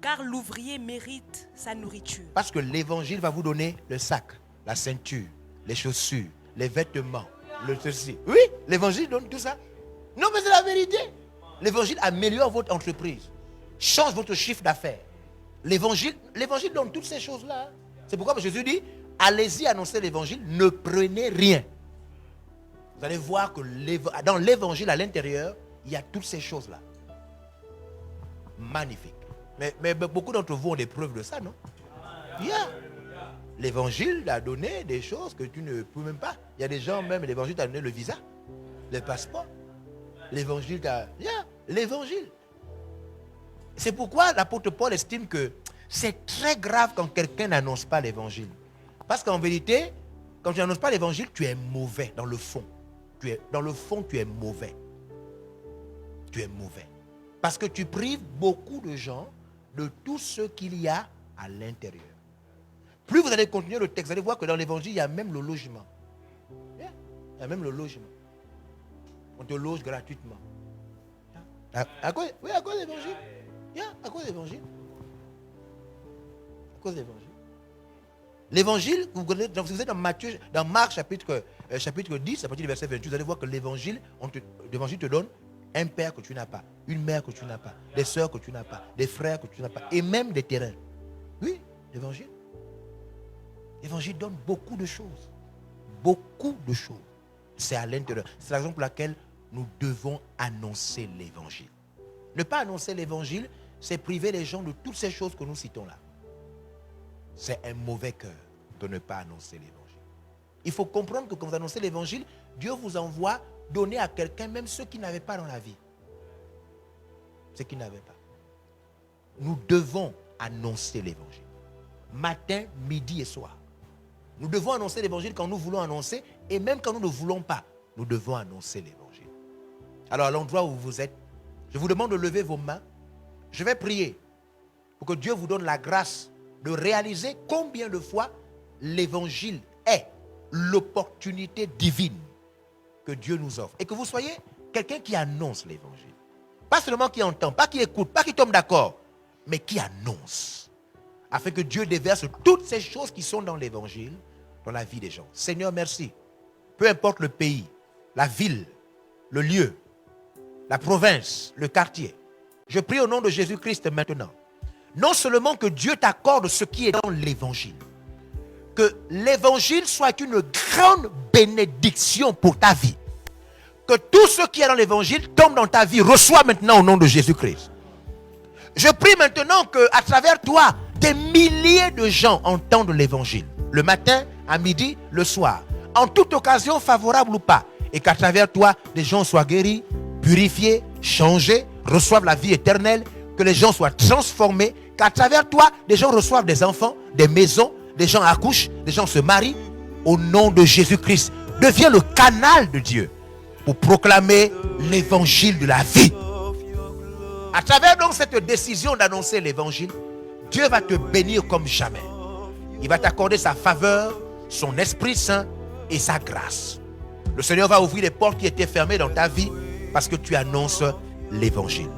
Car l'ouvrier mérite sa nourriture. Parce que l'évangile va vous donner le sac, la ceinture, les chaussures, les vêtements, le ceci. Oui, l'évangile donne tout ça. Non, mais c'est la vérité. L'évangile améliore votre entreprise, change votre chiffre d'affaires. L'évangile donne toutes ces choses-là. C'est pourquoi Jésus dit, allez-y annoncer l'évangile, ne prenez rien. Vous allez voir que dans l'évangile à l'intérieur, il y a toutes ces choses-là. Magnifique. Mais beaucoup d'entre vous ont des preuves de ça, non? Yeah. L'évangile a donné des choses que tu ne peux même pas. Il y a des gens, même l'évangile t'a donné le visa, le passeport. L'évangile t'a... Yeah. L'évangile. C'est pourquoi l'apôtre Paul estime que c'est très grave quand quelqu'un n'annonce pas l'évangile. Parce qu'en vérité, quand tu n'annonces pas l'évangile, tu es mauvais dans le fond. Dans le fond, tu es mauvais. Tu es mauvais. Parce que tu prives beaucoup de gens de tout ce qu'il y a à l'intérieur. Plus vous allez continuer le texte, vous allez voir que dans l'évangile, il y a même le logement. Il y a même le logement. On te loge gratuitement. À cause de l'évangile. À cause de l'évangile. À cause de l'évangile. L'évangile, vous êtes dans Matthieu, dans Marc chapitre 10, à partir du verset 28, vous allez voir que l'évangile te donne un père que tu n'as pas, une mère que tu n'as pas, des soeurs que tu n'as pas, des frères que tu n'as pas, et même des terrains. Oui, l'évangile. L'évangile donne beaucoup de choses. Beaucoup de choses. C'est à l'intérieur. C'est la raison pour laquelle nous devons annoncer l'évangile. Ne pas annoncer l'évangile, c'est priver les gens de toutes ces choses que nous citons là. C'est un mauvais cœur de ne pas annoncer l'évangile. Il faut comprendre que quand vous annoncez l'évangile, Dieu vous envoie donner à quelqu'un même ceux qui n'avaient pas dans la vie. Ceux qui n'avaient pas. Nous devons annoncer l'évangile. Matin, midi et soir. Nous devons annoncer l'évangile quand nous voulons annoncer et même quand nous ne voulons pas, nous devons annoncer l'évangile. Alors à l'endroit où vous êtes, je vous demande de lever vos mains. Je vais prier pour que Dieu vous donne la grâce de réaliser combien de fois l'évangile est l'opportunité divine que Dieu nous offre. Et que vous soyez quelqu'un qui annonce l'évangile. Pas seulement qui entend, pas qui écoute, pas qui tombe d'accord, mais qui annonce. Afin que Dieu déverse toutes ces choses qui sont dans l'évangile dans la vie des gens. Seigneur, merci. Peu importe le pays, la ville, le lieu, la province, le quartier. Je prie au nom de Jésus-Christ maintenant. Non seulement que Dieu t'accorde ce qui est dans l'évangile. Que l'évangile soit une grande bénédiction pour ta vie. Que tout ce qui est dans l'évangile tombe dans ta vie. Reçois maintenant au nom de Jésus-Christ. Je prie maintenant qu'à travers toi, des milliers de gens entendent l'évangile. Le matin, à midi, le soir. En toute occasion, favorable ou pas. Et qu'à travers toi, des gens soient guéris, purifiés, changés, reçoivent la vie éternelle. Que les gens soient transformés. Qu'à travers toi, des gens reçoivent des enfants, des maisons, des gens accouchent, des gens se marient. Au nom de Jésus-Christ, deviens le canal de Dieu pour proclamer l'évangile de la vie. À travers donc cette décision d'annoncer l'évangile, Dieu va te bénir comme jamais. Il va t'accorder sa faveur, son Esprit Saint et sa grâce. Le Seigneur va ouvrir les portes qui étaient fermées dans ta vie parce que tu annonces l'évangile.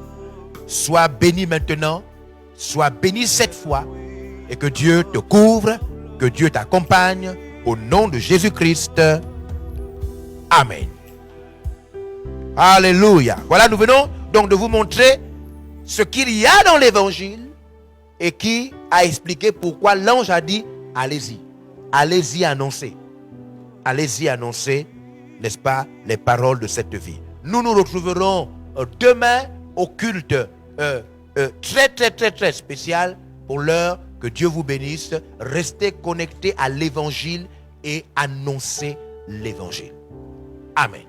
Sois béni maintenant, sois béni cette fois et que Dieu te couvre, que Dieu t'accompagne au nom de Jésus-Christ. Amen. Alléluia. Voilà, nous venons donc de vous montrer ce qu'il y a dans l'évangile et qui a expliqué pourquoi l'ange a dit allez-y. Allez-y annoncer. Allez-y annoncer, n'est-ce pas, les paroles de cette vie. Nous nous retrouverons demain au culte très spécial pour l'heure. Que Dieu vous bénisse. Restez connectés à l'évangile et annoncez l'évangile. Amen.